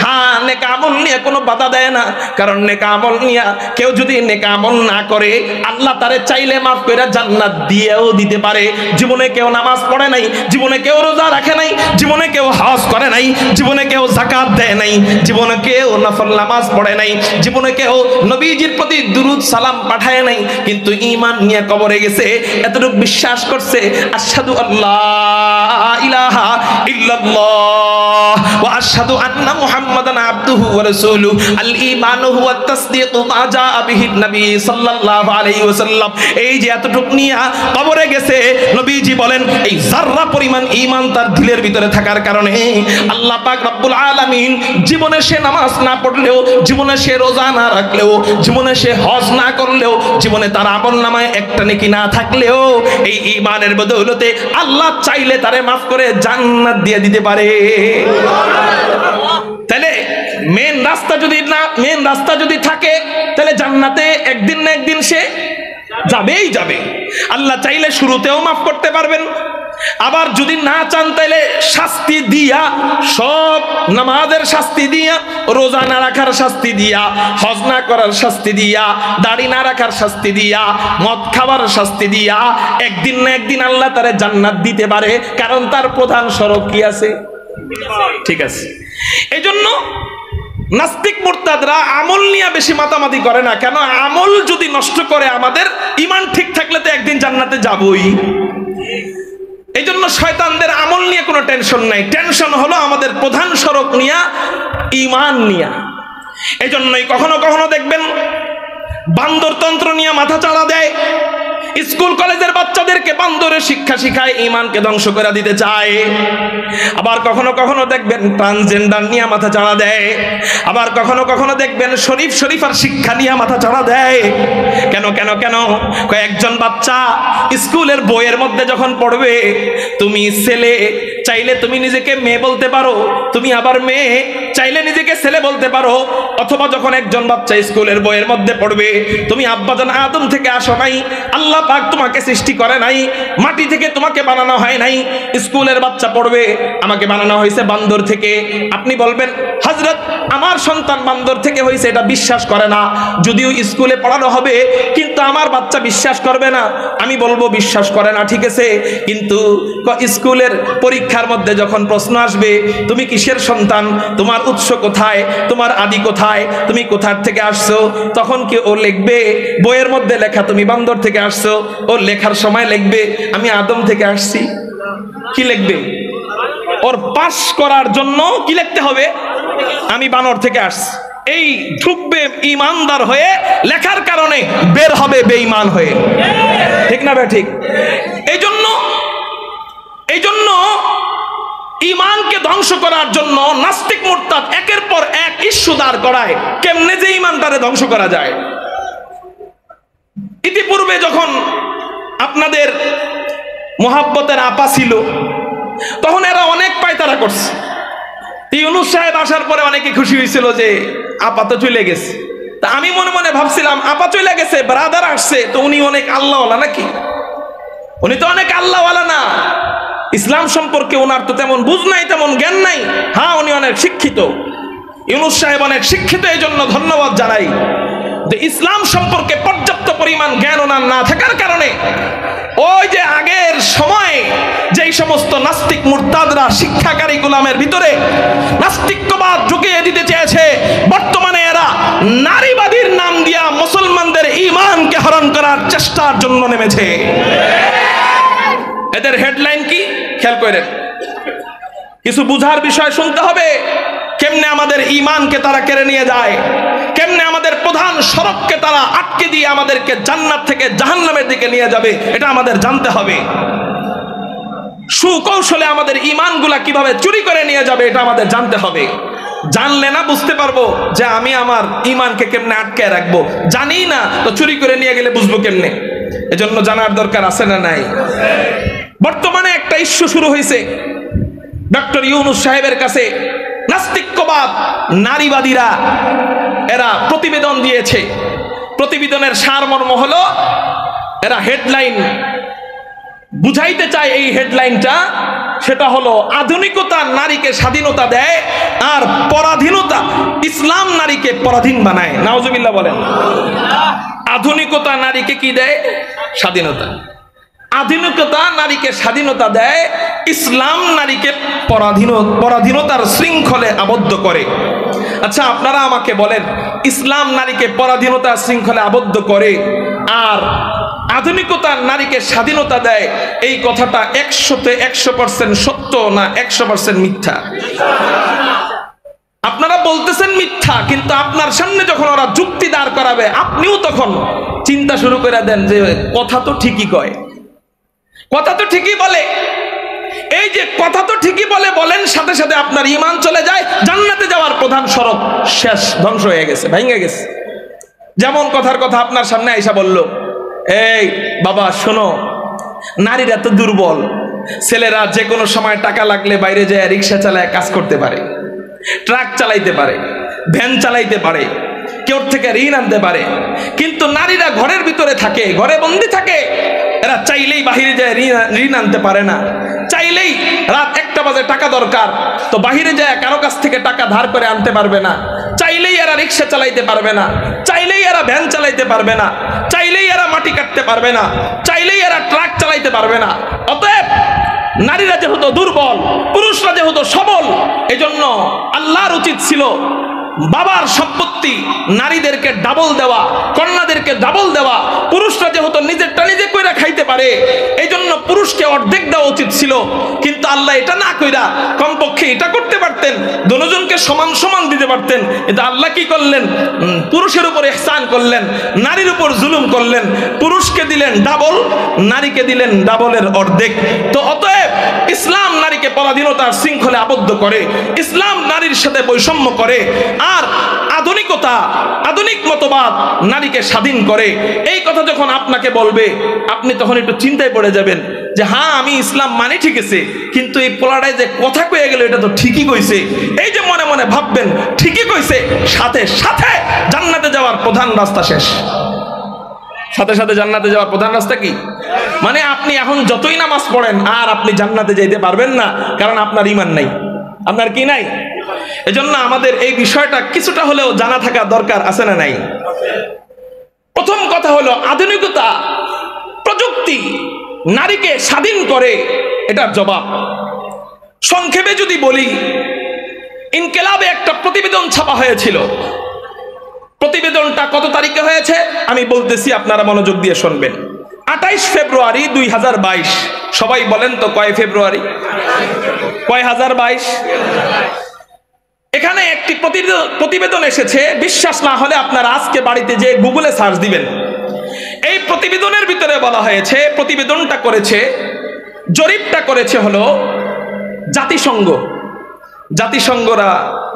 হ্যাঁ, নেক আমল নিয়ে কোনো বাধা দেয় না। কারণ নেক আমল নিয়ে কেউ যদি নেক আমল না করে আল্লাহ তারে চাইলে মাফ করে জান্নাত দিয়েও দিতে পারে। জীবনে কেউ নামাজ পড়ে নাই, জীবনে কেউ রোজা রাখে নাই, জীবনে কেউ হজ করে নাই, জীবনে কেউ যাকাত দেয় নাই, জীবনে কেউ নফল নামাজ পড়ে নাই, জীবনে কেউ নবীজির প্রতি দুরূদ সালাম পাঠায় নাই, কিন্তু ঈমান নিয়ে কবরে গেছে, এতটুকু বিশ্বাস করছে আশহাদু আল্লাহ ইলাহা ইল্লাল্লাহ ওয়া আশহাদু আন্না মুহাম্মাদান আবদুহু ওয়া রাসূলুহু। আল ঈমানু হুয়া তাসদীকু মা জাআ বিহি নবী সাল্লাল্লাহু আলাইহি ওয়াসাল্লাম। এই যে এতটুকু নিয়ে কবরে গেছে, নবীজি বলেন এই যাররা পরিমাণ ঈমান তার দিলের ভিতরে থাকার কারণে আল্লাহ পাক রব্বুল আলামিন জীবনে সে নামাজ না পড়লেও, জীবনে সে রোজা না রাখলেও, জীবনে সে হজ না করলেও, জীবনে তার আমলনামায় একটা নেকি না থাকলেও এই ঈমানের বদৌলতে আল্লাহ চাইলে তারে মাফ করে জান্নাত দিয়ে দিতে পারে। তাহলে মেন রাস্তা যদি থাকে তাহলে জান্নাতে একদিন না একদিন সে যাবেই যাবে। আল্লাহ চাইলে শুরুতেও মাফ করতে পারবেন, আবার যদি না চান তাইলে শাস্তি দিয়া, সব নামাজের শাস্তি দিয়া, রোজা না রাখার শাস্তি দিয়া, হজ না করার শাস্তি দিয়া, দাড়ি না রাখার শাস্তি দিয়া, মদ খাবার শাস্তি দিয়া একদিন না একদিন আল্লাহ তারে জান্নাত দিতে পারে। কারণ তার প্রধান সড়ক কি আছে? ঠিক আছে। এই জন্য নাস্তিক মুরতাদরা আমল নিয়ে বেশি মাতামাতি করে না। কেন? আমল যদি নষ্ট করে আমাদের ঈমান ঠিক থাকলে তো একদিন জান্নাতে যাবই। এই জন্য শয়তানদের আমল নিয়ে কোনো টেনশন নাই, টেনশন হলো আমাদের প্রধান সড়ক নিয়ে, ঈমান নিয়ে। এই জন্যই কখনো কখনো দেখবেন বান্দরতন্ত্র নিয়ে মাথা চাড়া দেয়, স্কুল কলেজের বাচ্চাদেরকে বান্দরের শিক্ষা শিখায়, ঈমানকে ধ্বংস করে দিতে চায়। আবার কখনো কখনো দেখবেন ট্রান্সজেন্ডার নিয়ে মাথা চাড়া দেয়, আবার কখনো কখনো দেখবেন শরীফার শিক্ষা নিয়ে মাথা চাড়া দেয়। কেন কেন কেন? কয়েকজন বাচ্চা স্কুলের বইয়ের মধ্যে যখন পড়বে, তুমি ছেলে চাইলে তুমি নিজেকে মেয়ে বলতে পারো, তুমি আবার মেয়ে চাইলে নিজেকে ছেলে বলতে পারো। অথবা যখন একজন বাচ্চা স্কুলের বইয়ের মধ্যে পড়বে, তুমি আব্বাজান আদম থেকে আসো নাই, আল্লাহ পাক তোমাকে সৃষ্টি করে নাই, মাটি থেকে তোমাকে বানানো হয় নাই। স্কুলের বাচ্চা পড়বে আমাকে বানানো হয়েছে বান্দর থেকে, আপনি বলবেন হযরত আমার সন্তান বান্দর থেকে হয়েছে, এটা বিশ্বাস করে না। যদিও স্কুলে পড়ানো হবে কিন্তু আমার বাচ্চা বিশ্বাস করবে না। আমি বলবো বিশ্বাস করে না, ঠিক আছে, কিন্তু স্কুলের পরীক্ষার মধ্যে যখন প্রশ্ন আসবে তুমি কিসের সন্তান, তোমার উৎস কোথায়, তোমার আদি কোথায়, তুমি কোথার থেকে আসছো, তখন কি ও লিখবে বইয়ের মধ্যে লেখা তুমি বান্দর থেকে আসছো, ও লেখার সময় লিখবে আমি আদম থেকে আসছি? কি লিখবে? ওর পাস করার জন্য কি লিখতে হবে? আমি বানর থেকে আসছি। এই ঢুকবে ইমানদার হয়ে, লেখার কারণে বের হবে বেঈমান হয়ে, ঠিক না ভাই? ঠিক। এই জন্য ইমানকে ধ্বংস করার জন্য নাস্তিক মুরতাদ একের পর এক ইস্যু দাঁড় করায় কেমনে যে ইমানটারে ধ্বংস করা যায়। ইতিপূর্বে যখন আপনাদের মোহাব্বতের আপা ছিল তখন এরা অনেক পায়তারা করছে। ইউনূস সাহেব আসার পরে অনেকে খুশি হয়েছিল যে আপা তো চলে গেছে। তা আমি মনে মনে ভাবছিলাম আপা চলে গেছে, ব্রাদার আসছে, তো উনি অনেক আল্লাহওয়ালা নাকি? উনি তো অনেক আল্লাহওয়ালা না। ইসলাম সম্পর্কে ওনার তো তেমন বুঝ নাই, তেমন জ্ঞান নাই। হ্যাঁ, উনি অনেক শিক্ষিত, ইউনূস সাহেব অনেক শিক্ষিত, এই জন্য ধন্যবাদ জানাই। যে ইসলাম সম্পর্কে পর্যাপ্ত পরিমাণ জ্ঞান ওনার না থাকার কারণে ওই যে আগের সময়ে যেই সমস্ত নাস্তিক মুরতাদরা শিক্ষা কারিকুলামের ভিতরে নাস্তিক্যবাদ ঢুকিয়ে দিতে চেয়েছে, বর্তমানে এরা নারীবাদীর নাম দিয়া মুসলমানদের ঈমানকে হরণ করার চেষ্টার জন্য নেমেছে। এদের হেডলাইন কি খেয়াল করেন, কিছু বুঝার বিষয় শুনতে হবে। কেমনে আমাদের ঈমানকে তারা কেড়ে নিয়ে যায়, কেমনে আমাদের প্রধান সড়ককে তারা আটকে দিয়ে আমাদেরকে জান্নাত থেকে জাহান্নামের দিকে নিয়ে যাবে, এটা আমাদের জানতে হবে। সুকৌশলে আমাদের ঈমানগুলা কিভাবে চুরি করে নিয়ে যাবে, এটা আমাদের জানতে হবে। জানলে না বুঝতে পারবো যে আমি আমার ঈমানকে কেমনে আটকে রাখবো। জানি না তো চুরি করে নিয়ে গেলে বুঝবো কেমনে? এজন্য জানার দরকার আছে না নাই? বর্তমানে একটা ইস্যু শুরু হয়েছে ডক্টর ইউনূস সাহেবের কাছে। নাস্তিক্যবাদ নারীবাদীরা এরা প্রতিবেদন দিয়েছে। প্রতিবেদনের সারমর্ম হলো এরা হেডলাইন বুঝাইতে চায়, এই হেডলাইনটা সেটা হলো আধুনিকতা নারীকে স্বাধীনতা দেয় আর পরাধীনতা ইসলাম নারীকে পরাধীন বানায়। নাউজুবিল্লাহ বলেন। আধুনিকতা নারীকে কি দেয়? স্বাধীনতা। আধুনিকতা নারীকে স্বাধীনতা দেয়, ইসলাম নারীকে পরাধীনতার শৃঙ্খলে আবদ্ধ করে। আচ্ছা, আপনারা আমাকে বলেন, ইসলাম নারীকে পরাধীনতার শৃঙ্খলে আবদ্ধ করে আর আধুনিকতা নারীকে স্বাধীনতা দেয়, এই কথাটা 100-তে 100% সত্য না 100% মিথ্যা? আপনারা বলতেছেন মিথ্যা, কিন্তু আপনার সামনে যখন ওরা যুক্তি দাঁড় করাবে আপনিও তখন চিন্তা শুরু করে দেন যে কথা তো ঠিকই কয়, কথা তো ঠিকই বলে। এই যে কথা তো ঠিকই বলে বলেন, সাথে সাথে আপনার ঈমান চলে যায়, জান্নাতে যাওয়ার প্রধান সড়ক শেষ, ধ্বংস হয়ে গেছে, ভেঙে গেছে। যেমন কথার কথা আপনার সামনে আয়েশা বলল, এই বাবা শোনো, নারীরা তো দুর্বল, ছেলেরা যে কোনো সময় টাকা লাগলে বাইরে যায় রিক্সা চালায় কাজ করতে পারে, ট্রাক চালাইতে পারে, ভ্যান চালাইতে পারে, কেউ থেকে ঋণ আনতে পারে, কিন্তু নারীরা ঘরের ভিতরে থাকে, ঘরে বন্দি থাকে। এরা চাইলেই বাহিরে যায় ঋণ আনতে পারে না, চাইলেই রাত 1টা বাজে টাকা দরকার তো বাহিরে যায় কারো কাছ থেকে টাকা ধার করে আনতে পারবে না, চাইলেই এরা রিক্সা চালাইতে পারবে না, চাইলেই এরা ভ্যান চালাইতে পারবে না, চাইলেই এরা মাটি কাটতে পারবে না, চাইলেই এরা ট্রাক চালাইতে পারবে না। অতএব নারীরা যেহেতু দুর্বল, পুরুষরা যেহেতু সবল, এজন্য আল্লাহর উচিত ছিল বাবার সম্পত্তি নারীদেরকে ডাবল দেওয়া, কন্যাদেরকে ডাবল দেওয়া। পুরুষরা যেহেতু নিজেরটা নিজে কইরা খাইতে পারে, এই জন্য পুরুষকে অর্ধেক দেওয়া উচিত ছিল, কিন্তু আল্লাহ এটা না কইরা কমপক্ষে এটা করতে পারতেন, দুজনকে সমান সমান দিতে পারতেন। কিন্তু আল্লাহ কি করলেন? পুরুষের উপর ইহসান করলেন, নারীর উপর জুলুম করলেন। পুরুষকে দিলেন ডাবল, নারীকে দিলেন ডাবলের অর্ধেক। তো অতএব ইসলাম নারীকে পরাধীনতার শৃঙ্খলে আবদ্ধ করে, ইসলাম নারীর সাথে বৈষম্য করে। আর আধুনিকতা, আধুনিক মতবাদ নারীকে স্বাধীন করে, এই কথা যখন আপনাকে বলবে আপনি তখন একটু চিন্তায় পড়ে যাবেন যে হ্যাঁ আমি ইসলাম মানি ঠিক আছে, কিন্তু এই পোলাটায় যে কথা কয়ে গেল এটা তো ঠিকই কইছে, এই যে মনে মনে ভাববেন ঠিকই কইছে, সাথে সাথে জান্নাতে যাওয়ার প্রধান রাস্তা শেষ। সাথে সাথে জান্নাতে যাওয়ার প্রধান রাস্তা কি? মানে আপনি এখন যতই নামাজ পড়েন আর আপনি জান্নাতে যাইতে পারবেন না, কারণ আপনার ঈমান নাই। আপনার কি নাই? এজন্য আমাদের এই বিষয়টা কিছুটা হলেও জানা থাকা দরকার, আছে না নাই? প্রথম কথা হলো আধুনিকতা, প্রযুক্তি নারীকে স্বাধীন করে, এটার জবাব সংক্ষেপে যদি বলি, ইনকিলাবে একটা প্রতিবেদন ছাপা হয়েছিল। প্রতিবেদনটা কত তারিখে হয়েছে আমি বলতেছি, আপনারা মনোযোগ দিয়ে শুনবেন। 28 ফেব্রুয়ারি 2022। সবাই বলেন তো কয় ফেব্রুয়ারি? কয় 2022? এখানে একটি প্রতিবেদন এসেছে, বিশ্বাস না হলে আপনারা আজকে বাড়িতে যে গুগলে সার্চ দিবেন। এই প্রতিবেদনের ভিতরে বলা হয়েছে, প্রতিবেদনটা করেছে, জরিপটা করেছে হলো জাতিসংঘ। জাতিসংঘরা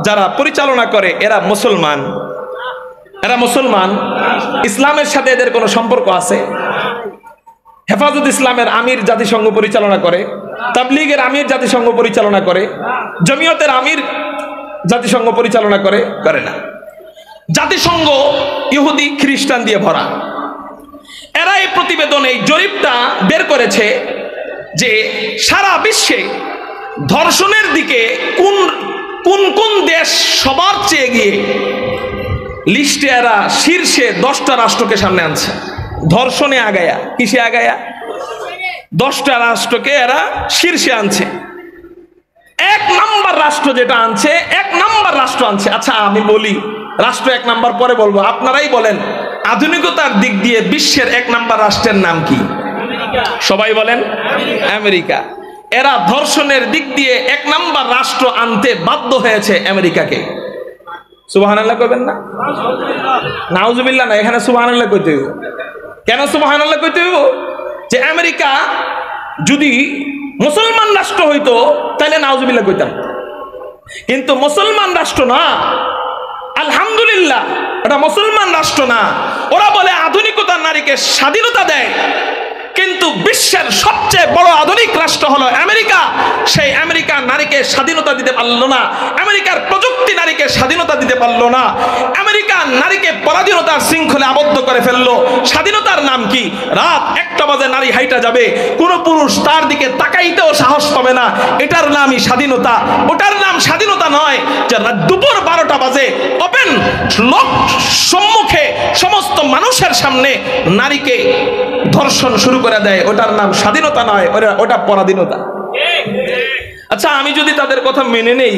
যারা পরিচালনা করে এরা মুসলমান, এরা মুসলমান। ইসলামের সাথে এদের কোনো সম্পর্ক আছে? হেফাজত ইসলামের আমির জাতিসংঘ পরিচালনা করে, তাবলীগের আমির জাতিসংঘ পরিচালনা করে, জমিয়তের আমির জাতিসংঘ পরিচালনা করে? করে না। জাতিসংঘ ইহুদি খ্রিস্টান দিয়ে ভরা। এরা এই প্রতিবেদন, এই জরিপটা বের করেছে যে সারা বিশ্বে ধর্ষণের দিকে কোন কোন কোন দেশ সবার চেয়ে গিয়ে লিস্টে এরা শীর্ষে 10টা রাষ্ট্রকে সামনে আনছে। ধর্ষণে আগায়া, কিসে আগায়া? 10টা রাষ্ট্রকে এরা শীর্ষে আনছে। 1 নাম্বার রাষ্ট্র যেটা আনছে, 1 নাম্বার রাষ্ট্র আনছে। আচ্ছা আমি বলি, রাষ্ট্র 1 নাম্বার পরে বলবো, আপনারাই বলেন আধুনিকতার দিক দিয়ে বিশ্বের 1 নাম্বার রাষ্ট্রের নাম কি? সবাই বলেন আমেরিকা। এরা ধর্ষণের দিক দিয়ে 1 নাম্বার রাষ্ট্র আনতে বাধ্য হয়েছে আমেরিকাকে। সুবহানাল্লাহ কইবেন না? নাউজুবিল্লাহ না, এখানে সুবহানাল্লাহ কইতে হইব। কেন সুবহানাল্লাহ কইতে হইব? যে আমেরিকা যদি মুসলমান রাষ্ট্র হইতো তাহলে নাউজুবিল্লাহ কইতাম, কিন্তু মুসলমান রাষ্ট্র না। আলহামদুলিল্লাহ, এটা মুসলমান রাষ্ট্র না। ওরা বলে আধুনিকতা নারীকে স্বাধীনতা দেয়, কিন্তু বিশ্বের সবচেয়ে বড় আধুনিক রাষ্ট্র হলো আমেরিকা। সেই আমেরিকা নারীকে স্বাধীনতা দিতে পারলো না। আমেরিকার প্রযুক্তি নারীকে স্বাধীনতা দিতে পারলো না। আমেরিকা নারীকে পরাধীনতার শৃঙ্খলে আবদ্ধ করে ফেললো। স্বাধীনতার নাম কি? রাত 1টা বাজে নারী হাইটা যাবে, কোনো পুরুষ তার দিকে তাকাইতেও সাহস পাবে না, এটার নামই স্বাধীনতা। ওটার নাম স্বাধীনতা নয় যে দুপুর 12টা বাজে ওপেন লোক সম্মুখে সমস্ত মানুষের সামনে নারীকে ধর্ষণ শুরু করে দেয়, ওটার নাম স্বাধীনতা নয়, ওটা পরাধীনতা। আচ্ছা আমি যদি তাদের কথা মেনে নেই,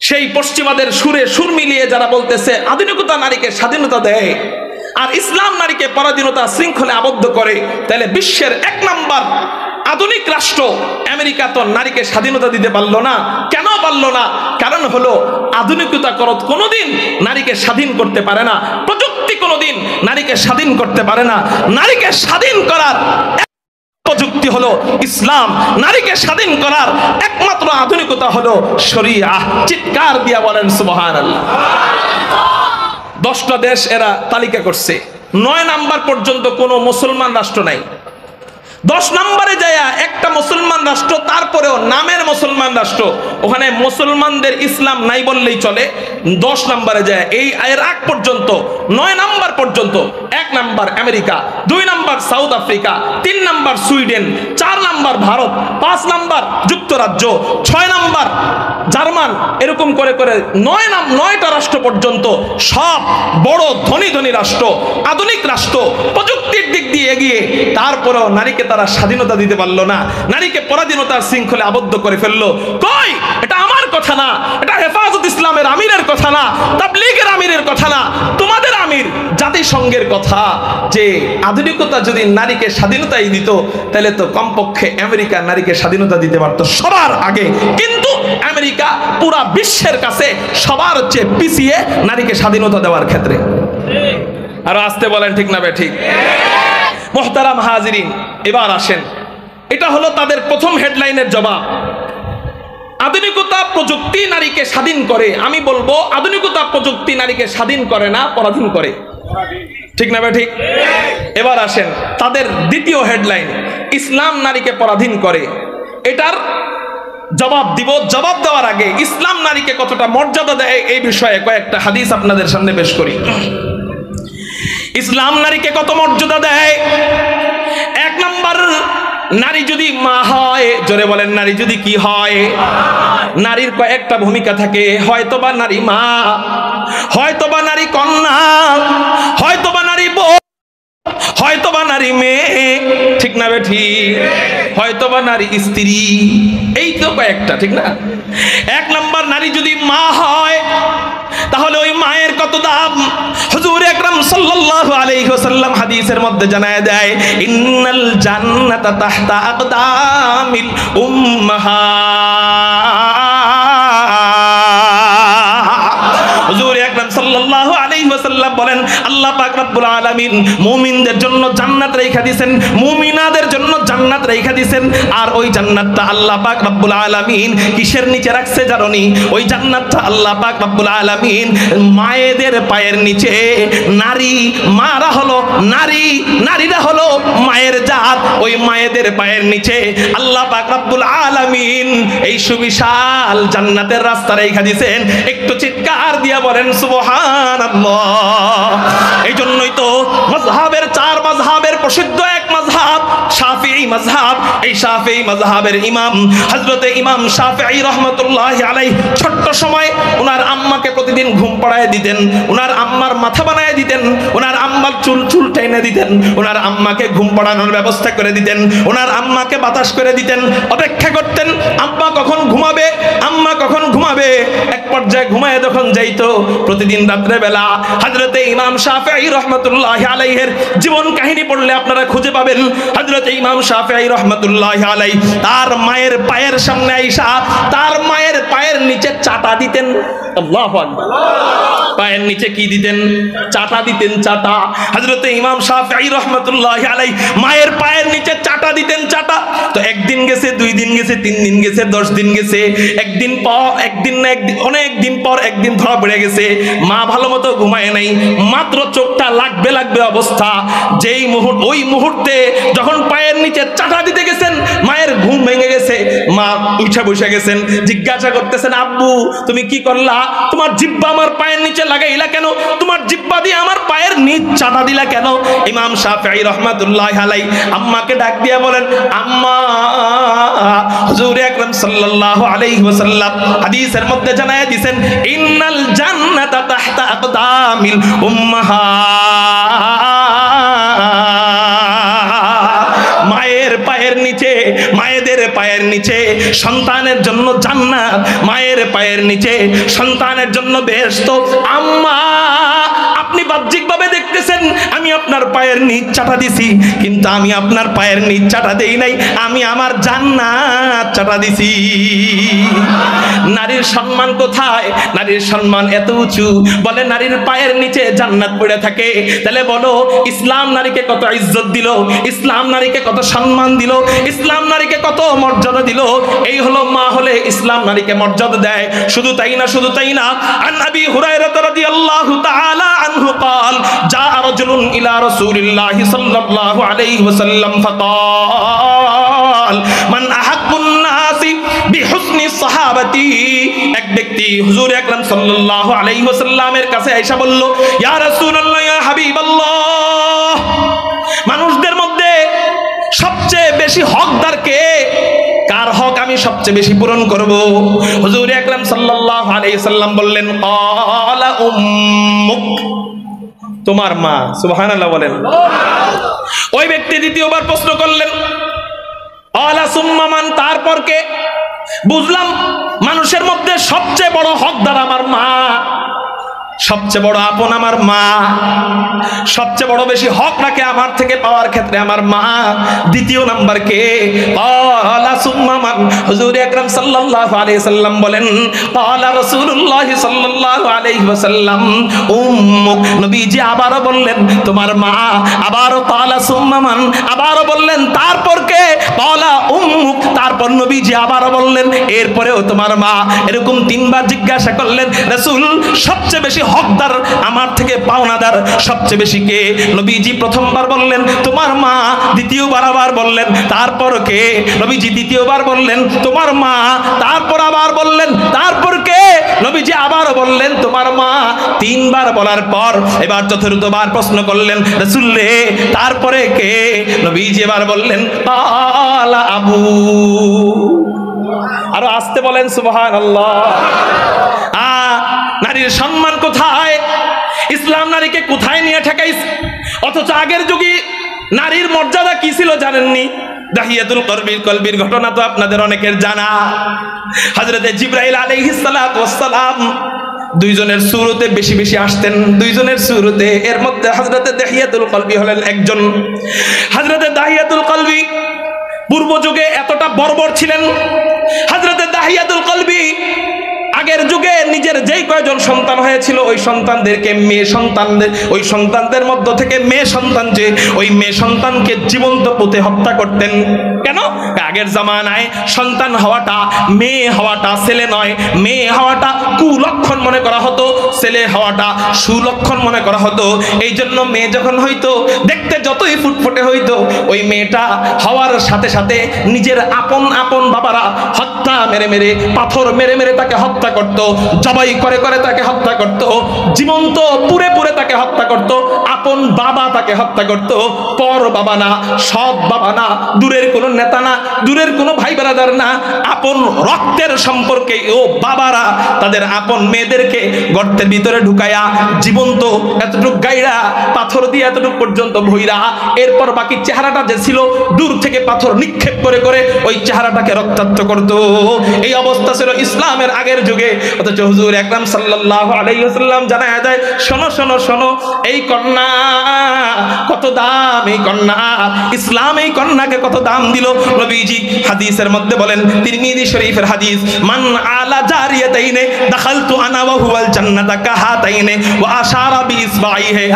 সেই পশ্চিমাদের সুরে সুর মিলিয়ে যারা বলতেছে আধুনিকতা নারীকে স্বাধীনতা দেয় আর ইসলাম নারীকে পরাধীনতা শৃঙ্খলে আবদ্ধ করে, তাহলে বিশ্বের 1 নাম্বার আধুনিক রাষ্ট্র আমেরিকা তো নারীকে স্বাধীনতা দিতে পারলো না। কেন পারলো না? কারণ হলো আধুনিকতা কোনোদিন নারীকে স্বাধীন করতে পারে না, প্রযুক্তি কোনোদিন নারীকে স্বাধীন করতে পারে না। নারীকে স্বাধীন করার প্রযুক্তি হলো ইসলাম, নারীকে স্বাধীন করার একমাত্র আধুনিকতা হলো শরিয়াহ। চিৎকার দিয়া বলেন সুবহানাল্লাহ। 10টা দেশ এরা তালিকা করছে, 9 নাম্বার পর্যন্ত কোনো মুসলমান রাষ্ট্র নাই। 10 নম্বরে যায় একটা মুসলমান রাষ্ট্র, তারপরেও নামের মুসলমান রাষ্ট্র, ওখানে মুসলমানদের ইসলাম নাই বললেই চলে। 10 নম্বরে যায়, এই এর আগ পর্যন্ত 9 নাম্বার পর্যন্ত 1 number America, 2 number south Africa, 3 number Sweden, 4 number Bharat, 5 number যুক্তরাজ্য, 6 নাম্বার জার্মান, এরকম করে করে 9টা রাষ্ট্র পর্যন্ত সব বড় ধনী ধনী রাষ্ট্র, আধুনিক রাষ্ট্র, প্রযুক্তির দিক দিয়ে এগিয়ে, তারপরেও নারীকে তারা স্বাধীনতা দিতে পারলো না, নারীকে পরাধীনতার শৃঙ্খলে আবদ্ধ করে ফেললো। কই? এটা আমার কথা না, এটা হেফাজত ইসলামের আমিরের কথা না, তাবলীগের আমিরের কথা না, তোমাদের আমির জাতিসংঘের কথা। যে আধুনিকতা যদি নারীকে স্বাধীনতাই দিত, তাহলে তো কমপক্ষে আমেরিকা নারীকে স্বাধীনতা দিতে পারতো সবার আগে। কিন্তু আমেরিকা পুরা বিশ্বের কাছে সবার চেয়ে পিছিয়ে নারীকে স্বাধীনতা দেওয়ার ক্ষেত্রে। আর আসতে বলেন ঠিক না ঠিক? মুহতারাম হাজিরিন, এবার আসেন, এটা হলো তাদের প্রথম হেডলাইনের জবাব। আধুনিকতা প্রযুক্তি নারীকে স্বাধীন করে, আমি বলবো আধুনিকতা প্রযুক্তি নারীকে স্বাধীন করে না, পরাধীন করে। ঠিক না ভাই? ঠিক। এবার আসেন তাদের দ্বিতীয় হেডলাইন, ইসলাম নারীকে পরাধীন করে। এটার জবাব দিব। জবাব দেওয়ার আগে ইসলাম নারীকে কতটা মর্যাদা দেয় এই বিষয়ে কয়েকটা হাদিস আপনাদের সামনে পেশ করি। ইসলাম নারীকে কত মর্যাদা দেয়। এক নাম্বার, নারী যদি মা হয়, জোরে বলেন, নারী যদি কি হয়? নারীর কয়েকটা ভূমিকা থাকে। হয়তোবা নারী মা, হয়তোবা নারী কন্যা, হয়তোবা নারী বউ, হয়তোবা নারী মেয়ে, ঠিক না বেঠি? হয়তোবা নারী স্ত্রী, এই তো কয়েকটা, ঠিক না? এক নাম্বার, নারী যদি মা হয় তাহলে ওই মায়ের কত দাম। হুজুর আকরাম সাল্লাল্লাহু আলাইহি ওয়াসাল্লাম হাদিসের মধ্যে জানায় দেয়, ইন্নাল জান্নাতা তাহতা আকদামিল উম্মাহাত। হুজুর আকরাম সাল্লাল্লাহু আলাইহি ওয়াসাল্লাম বলেন, আল্লাহ পাক রব্বুল আলামিন মুমিনদের জন্য জান্নাত রাইখা দিবেন, মুমিনাদের জন্য জান্নাত রাইখা দিবেন। আর ওই জান্নাতটা আল্লাহ পাক রব্বুল আলামিন কিসের নিচে রাখছে জানোনি? ওই জান্নাতটা আল্লাহ পাক রব্বুল আলামিন মায়েদের পায়ের নিচে। নারী, মারা হলো নারী, নারীরা হলো মায়ের জাত। ওই মায়েদের পায়ের নিচে আল্লাহ পাক রব্বুল আলামিন এই সুবিশাল জান্নাতের রাস্তা রাইখা দিবেন। একটু চিৎকার দিয়া বলেন সুবহানাল্লাহ। এই জন্যই তো মাযহাবের, চার মাযহাবের প্রসিদ্ধ এক মাযহাব শাফিঈ মাযহাব। এই শাফিঈ মাযহাবের ইমাম হযরতে ইমাম শাফিঈ রাহমাতুল্লাহি আলাইহি ছোট্ট সময় ওনার আম্মাকে প্রতিদিন ঘুম পাড়ায় দিতেন, ওনার আম্মার মাথা বানায় দিতেন, ওনার আম্মার চুল টেনে দিতেন, ওনার আম্মাকে ঘুম পাড়ানোর ব্যবস্থা করে দিতেন, ওনার আম্মাকে বাতাস করে দিতেন। অপেক্ষা করতেন আম্মা কখন ঘুমাবে, আম্মা কখন ঘুমাবে। এক পর্যায়ে ঘুমায় যখন যাইতো, প্রতিদিন রাত্রে বেলা হযরতে ইমাম শাফিঈ রাহমাতুল্লাহি আলাইহির জীবন কাহিনী পড়লে আপনারা খুঁজে পাবেন, হযরতে ইমাম শাফিঈ রাহমাতুল্লাহি আলাইহি তার মায়ের পায়ের সামনে আইসা তার মায়ের পায়ের নিচে চাটা দিতেন। আল্লাহু আকবার। পায়ের নিচে কি দিতেন? চাটা দিতেন, চাটা। হযরতে ইমাম শাফিঈ রাহমাতুল্লাহি আলাইহি মায়ের পায়ের নিচে চাটা দিতেন, চাটা। তো একদিন গেছে, দুই দিন গেছে, তিন দিন গেছে, 10 দিন গেছে, একদিন পর একদিন না একদিন, অনেক দিন পর একদিন ধরা পড়ে গেছে। মা ভালো মতো ঘুমায় নাই, মাত্র চোখটা লাগবে অবস্থা। যেই মুহূর্তে, ওই মুহূর্তে যখন পায়ের নিচে চাটা দিতে গেছেন, মায়ের ঘুম ভেঙে গেছে। মা উঠে বসে গেছেন, জিজ্ঞাসা করতেছেন, আব্বু তুমি কি করলা? তোমার জিহ্বা আমার পায়ের নিচে লাগাইলা কেন? তোমার জিহ্বা দিয়ে আমার পায়ের নিচ চাটা দিলা কেন? ইমাম শাফিঈ রাহমাতুল্লাহি আলাইহি আম্মাকে ডাক দিয়া বলেন, আম্মা, হুজুর আকরাম সাল্লাল্লাহু আলাইহি ওয়াসাল্লাম হাদিসের মধ্যে জানায়া দিবেন, ইন্নাল জান্নাতা তাহতা আকদামিল উম্মাহাত। মায়ের পায়ের নিচে, মায়েদের পায়ের নিচে সন্তানের জন্য জান্নাত, মায়ের পায়ের নিচে সন্তানের জন্য বেহেশত। আম্মা, আপনি বাহ্যিকভাবে দেখতেছেন আমি আপনার পায়ের নিচ চাটা দিছি, কিন্তু আমি আপনার পায়ের নিচ চাটা দেই নাই, আমি আমার জান্নাত চাটা দিছি। নারীর সম্মান কোথায়? নারীর সম্মান এত উঁচু, বলে নারীর পায়ের নিচে জান্নাত পড়ে থাকে। তাহলে বলো ইসলাম নারীকে কত ইজ্জত দিল, ইসলাম নারীকে কত সম্মান দিল, ইসলাম নারীকে কত মর্যাদা দিল। এই হলো মা হলে ইসলাম নারীকে মর্যাদা দেয়। শুধু তাই না, শুধু তাই না, আন আবি হুরায়রা রাদিয়াল্লাহু তাআলা আনহু قال جاء رجل الى رسول الله صلى الله عليه وسلم فقال من احق الناس بحسن صحابتي। এক ব্যক্তি হুজুর আকরাম সাল্লাল্লাহু আলাইহি ওয়াসাল্লামের কাছে আয়েশা বলল, ইয়া রাসূলুল্লাহ, ইয়া হাবিবাল্লাহ, মানুষদের মধ্যে সবচেয়ে বেশি হকদার কে? কার হক আমি সবচেয়ে বেশি পূরণ করব? হুজুর আকরাম সাল্লাল্লাহু আলাইহি ওয়াসাল্লাম বললেন, ক্বালা উম্মুক, তোমার মা। সুবহানাল্লাহ বলেন। ওই ব্যক্তি দ্বিতীয়বার প্রশ্ন করলেন, ক্বালা সুম্মা মান, তারপর কে? বুঝলাম মানুষের মধ্যে সবচেয়ে বড় হকদার আমার মা, সবচেয়ে বড় আপন আমার মা, সবচেয়ে বড় বেশি হক রাখে আমার থেকে পাওয়ার ক্ষেত্রে আমার মা। দ্বিতীয় নাম্বার কে? ক্বালা সুম্মা মান। হুজুর আকরাম সাল্লাল্লাহু আলাইহি সাল্লাম বলেন, ক্বালা রাসূলুল্লাহ সাল্লাল্লাহু আলাইহি ওয়াসাল্লাম উম্মুক। নবীজি আবারো বললেন তোমার মা, আবারো ক্বালা সুম্মা মান, আবারো বললেন তারপর কে? ক্বালা উম্মুক, তারপর তারপর নবীজি আবারও বললেন এরপরেও তোমার মা, এরকম তিনবার জিজ্ঞাসা করলেন। রাসূল সবচেয়ে বেশি হকদার আমার থেকে পাওনাদার সবচেয়ে বেশি কে? নবীজি প্রথমবার বললেন তোমার মা, দ্বিতীয়বার আবার বললেন তারপর কে? নবীজি তৃতীয়বার বললেন তোমার মা, তারপর আবার বললেন তারপর কে? নবীজি আবার বললেন তোমার মা। তিনবার বলার পর এবার চতুর্থবার প্রশ্ন করলেন রাসূল রে তারপরে কে? নবীজি এবার বললেন কালা আবু। আরো আসতে বলেন সুবহানাল্লাহ। নারীর সম্মান কোথায়? ইসলাম নারীকে কোথায় নিয়ে ঠেকাইছে? অথচ আগের যুগে নারীর মর্যাদা কি ছিল জানেননি? দাহিয়াতুল কলবির ঘটনা তো আপনাদের অনেকের জানা। হযরতে জিবরাইল আলাইহিস সালাতু ওয়াস সালাম দুইজনের সুরতে বেশি বেশি আসতেন, দুইজনের সুরতে। এর মধ্যে হযরতে দাহিয়াতুল কলবি হলেন একজন। হযরতে দাহিয়াতুল কলবি পূর্ব যুগে এতটা বর্বর ছিলেন। হযরতে দাহিয়াতুল কলবি আগের যুগে নিজের যেই কয়জন সন্তান হয়েছিল ওই সন্তানদেরকে ওই সন্তানদের মধ্য থেকে মেয়ে সন্তান যে ওই মেয়ে সন্তানকে জীবন্ত পুঁতে হত্যা করতেন। কেন? আগের জামানায় সন্তান হওয়াটা, মেয়ে হওয়াটা ছেলে নয়, মেয়ে হওয়াটা কুলক্ষণ মনে করা হতো, ছেলে হওয়াটা সুলক্ষণ মনে করা হতো। এই জন্য মেয়ে যখন হইতো, দেখতে যতই ফুটফুটে হইতো, ওই মেয়েটা হওয়ার সাথে সাথে নিজের আপন আপন বাবারা হত্যা মেরে মেরে, পাথর মেরে মেরে তাকে হত্যা করত, জবাই করে করে তাকে হত্যা করত, জীবন্ত পুরে পুরে তাকে হত্যা করত। আপন বাবা তাকে হত্যা করত, পর বাবা না, সৎ বাবা না, দূরের কোনো নেতা না, দূরের কোনো ভাই ব্রাদার না, আপন রক্তের সম্পর্কে ও বাবারা তাদের আপন মেয়েদেরকে গর্তের ভিতরে ঢুকায়া জীবন্ত এতটুক গাইরা পাথর দিয়ে এতটুক পর্যন্ত ভইরা, এরপর বাকি চেহারাটা যে ছিল দূর থেকে পাথর নিক্ষেপ করে করে ওই চেহারাটাকে রক্তাক্ত করত। এই অবস্থা ছিল ইসলামের আগের যুগে। অথচ হুজুর আকরাম সাল্লাল্লাহু আলাইহি ওয়াসাল্লাম জানায়া দেয় শোনো শোনো শোনো, এই কন্যা কত দাম, এই কন্যা, ইসলাম এই কন্যাকে কত দাম দিল। নবীজি হাদিসের মধ্যে বলেন, তিরমিজি শরীফের হাদিস, মান আলা জারিয়াতাইনে দাখালতু আনা ওয়া হুয়াল জান্নাতা কাহাতাইনে ওয়া আশারা বিইসবাইহি।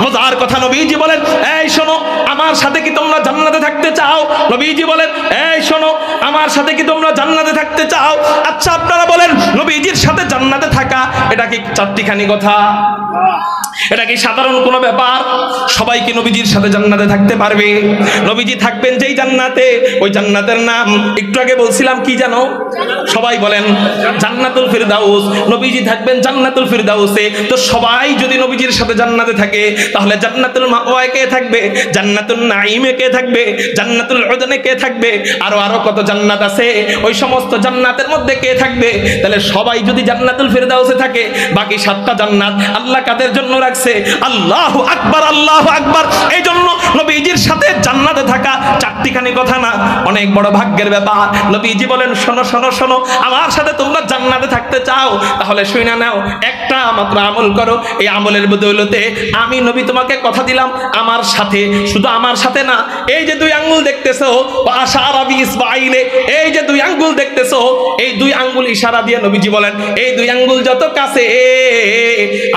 মজার কথা, নবীজি বলেন এই শোনো, আমার সাথে কি তোমরা জান্নাতে থাকতে চাও? নবীজি বলেন এই শোনো, আমার সাথে কি তোমরা জান্নাতে থাকতে চাও? আচ্ছা আপনারা বলেন, নবীজির সাথে জান্নাতে থাকা এটা কি চারটিখানি কথা? এটা কি সাধারণ কোনো ব্যাপার? সবাই কি নবীজির সাথে জান্নাতে থাকতে পারবে? নবীজি থাকবেন যেই জান্নাতে, ওই জান্নাতের নাম একটু আগে বলছিলাম কি জানো? সবাই বলেন জান্নাতুল ফিরদাউস। নবীজি থাকবেন জান্নাতুল ফিরদাউসে। তো সবাই যদি নবীজির সাথে জান্নাতে থাকে, তাহলে জান্নাতুল মাওয়ায় কে থাকবে? জান্নাতুল নাঈমে কে থাকবে? জান্নাতুল উদনে কে থাকবে? আরো আরো কত জান্নাত আছে, ওই সমস্ত জান্নাতের মধ্যে কে থাকবে? তাহলে সবাই যদি জান্নাতুল ফিরদাউসে থাকে, বাকি 7টা জান্নাত আল্লাহ কাদের জন্য রাখছে? আল্লাহু আকবার, আল্লাহু আকবার। এই জন্য নবীজির সাথে জান্নাতে থাকা চারটিখানি কথা না, অনেক বড় ভাগ্যের ব্যাপার। নবীজি বলেন শোনো শোনো শোনো, আমার সাথে তোমরা জান্নাতে থাকতে চাও, তাহলে শুনে নাও, একটা মাত্র আমল করো। এই আমলের বদৌলতে আমি নবী তোমাকে কথা দিলাম, আমার সাথে, শুধু আমার সাথে না, এই যে 2 আঙ্গুল দেখতেছো, আশারা বিইসবাইলে, এই যে 2 আঙ্গুল দেখতেছো, এই 2 আঙ্গুল ইশারা দিয়ে নবীজি বলেন এই 2 আঙ্গুল যত কাছে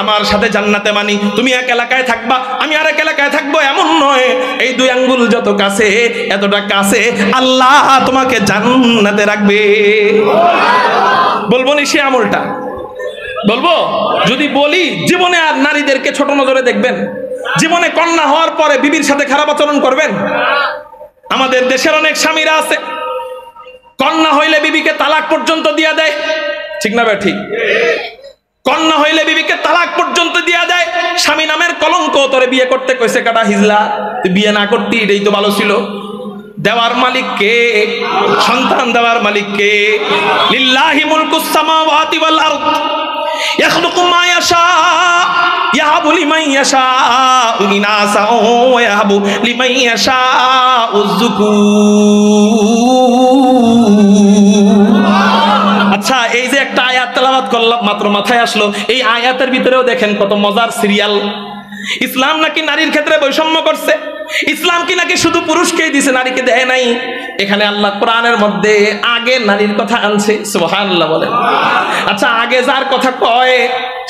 আমার সাথে জান্নাতে, মানি তুমি এক এলাকায় থাকবা, আমি আরেক এলাকায় থাকবো, এমন নয়। এই 2 আঙ্গুল যত কাছে, এতটা কাছে আল্লাহ তোমাকে জান্নাতে রাখবে। বলবো নি সে আমলটা? বলবো? যদি বলি, জীবনে আর নারীদেরকে ছোট নজরে দেখবেন? জীবনে কন্যা হওয়ার পরে বিবির সাথে খারাপ আচরণ করবেন? আমাদের দেশের অনেক স্বামীরা আছে, কন্যা হইলে বিবিকে তালাক পর্যন্ত দিয়া দেয়, ঠিক না ভাই? ঠিক। কন্যা হইলে বিবিকে তালাক পর্যন্ত দিয়া দেয়। স্বামী নামের কলঙ্ক, তোরে বিয়ে করতে কইছে কাটা হিজলা, তুই বিয়ে না করতি, এটাই তো ভালো ছিল। দেওয়ার মালিক কে? সন্তান দেওয়ার মালিক কে? লিল্লাহি মুলকুস সামাওয়াতি ওয়াল আরদ ইয়াখলুকু মা ইয়াশা ইয়াহাবু লিমান ইয়াশাউ ইনাসা ওয়া ইয়াহাবু লিমান ইয়াশাউ যুকুর। আচ্ছা, এই যে একটা আয়াত তেলাওয়াত করলাম, মাত্র মাথায় আসলো, এই আয়াতের ভিতরেও দেখেন কত মজার সিরিয়াল। ইসলাম নাকি নারীর ক্ষেত্রে বৈষম্য করছে? ইসলাম কি নাকি শুধু পুরুষকেই দিছে, নারীকে দেয় নাই? এখানে আল্লাহ কোরআনের মধ্যে আগে নারীর কথা আনছে, সুবহানাল্লাহ বলেন। আচ্ছা, আগে যার কথা কয়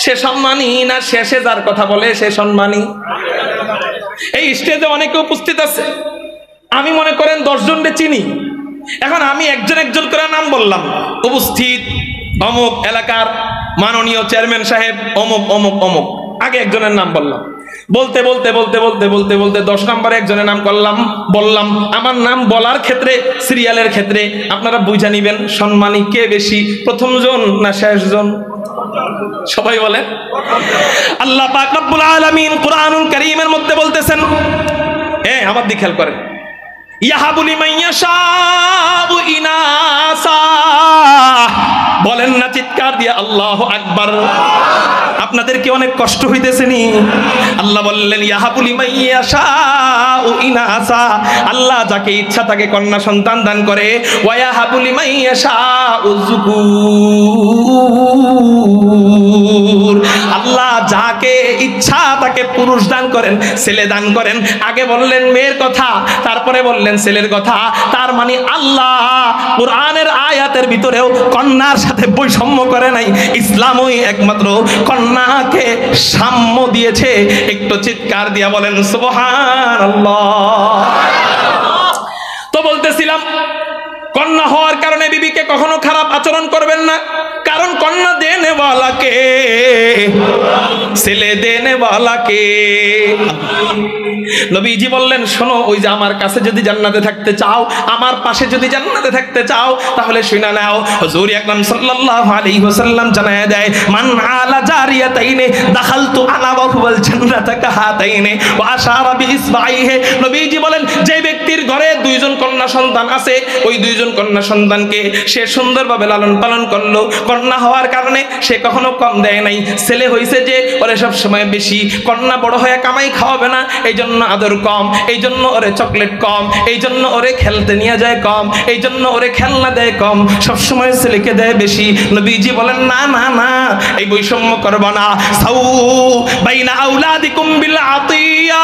সে সম্মানী, না শেষে যার কথা বলে সে সম্মানী? এই স্টেজে অনেকে উপস্থিত আছে, আমি মনে করেন 10 জনকে চিনি, এখন আমি একজন একজন করে নাম বললাম, উপস্থিত অমুক এলাকার মাননীয় চেয়ারম্যান সাহেব অমুক অমুক অমুক, আগে একজনের নাম বললাম। বলতে বলতে বলতে বলতে বলতে বলতে 10 নম্বরে একজনের নাম বললাম। আমার নাম বলার ক্ষেত্রে, সিরিয়ালের ক্ষেত্রে আপনারা বুঝে নিবেন সম্মানী কে বেশি, প্রথম জন না শেষ জন? সবাই বলে। আল্লাহ পাক রব্বুল আলামিন কুরআনুল কারীমের মধ্যে বলতেছেন, আমার দিকে খেয়াল করেন, ইয়াহাবু লিমান ইয়াশাউ ইনাসা, বলেন না চিৎকার দিয়ে আল্লাহু আকবার। আপনাদের কি অনেক কষ্ট হইতেছে নি? আল্লাহ বললেন ইয়াহাবু লিমান ইয়াশাউ ইনাসা, আল্লাহ যাকে ইচ্ছা তাকে কন্যা সন্তান দান করে, ওয়া ইয়াহাবু লিমান ইয়াশাউ যুকুর, আল্লাহ যাকে ইচ্ছা তাকে পুরুষ দান করেন, ছেলে দান করেন। আগে বললেন মেয়ের কথা, তারপরে বললেন ছেলের কথা। তার মানে আল্লাহ কোরআনের আয়াতের ভিতরেও কন্যার সাথে বৈষম্য করে নাই। ইসলামই একমাত্র কন্যাকে সাম্য দিয়েছে। একটু চিৎকার দিয়া বলেন সুবহানাল্লাহ। তো বলতেছিলাম, কন্যা হওয়ার কারণে বিবিকে কখনো খারাপ আচরণ করবেন না, কারণ কন্যা দেনে ওয়ালাকে, ছেলে দেনে ওয়ালাকে। নবীজি বললেন শোনো, ওই যে আমার কাছে যদি জান্নাতে থাকতে চাও, আমার পাশে যদি জান্নাতে থাকতে চাও, তাহলে শুনে নাও হুজুর আকরাম সাল্লাল্লাহু আলাইহি ওয়াসাল্লাম জানায়া দেয়, মান আলা জারিয়াতাইনে দাখালতু আনা ওয়া হুয়াল জান্নাতা কাহাতাইনে ওয়া আশারা বিইসবাইহি। নবীজি বলেন যে ব্যক্তির ঘরে 2 জন কন্যা সন্তান আছে, ওই 2 জন কন্যা সন্তানকে সে সুন্দরভাবে লালন পালন করলো। কন্যা হওয়ার কারণে সে কখনো কম দেয় নাই। ছেলে হইছে যে ওরে সব সময় বেশি, কন্যা বড় হয়ে কামাই খাওয়াবে না, এই জন্য আদর কম, এই জন্য ওরে চকলেট কম, এই জন্য ওরে খেলতে নিয়ে যায় কম, এই জন্য ওরে খেলনা দেয় কম, সব সময় ছেলেকে দেয় বেশি। নবীজি বলেন না না না, এই বৈষম্য করবা না। সাউ বাইনা আউলাদিকুম বিল আতিয়া।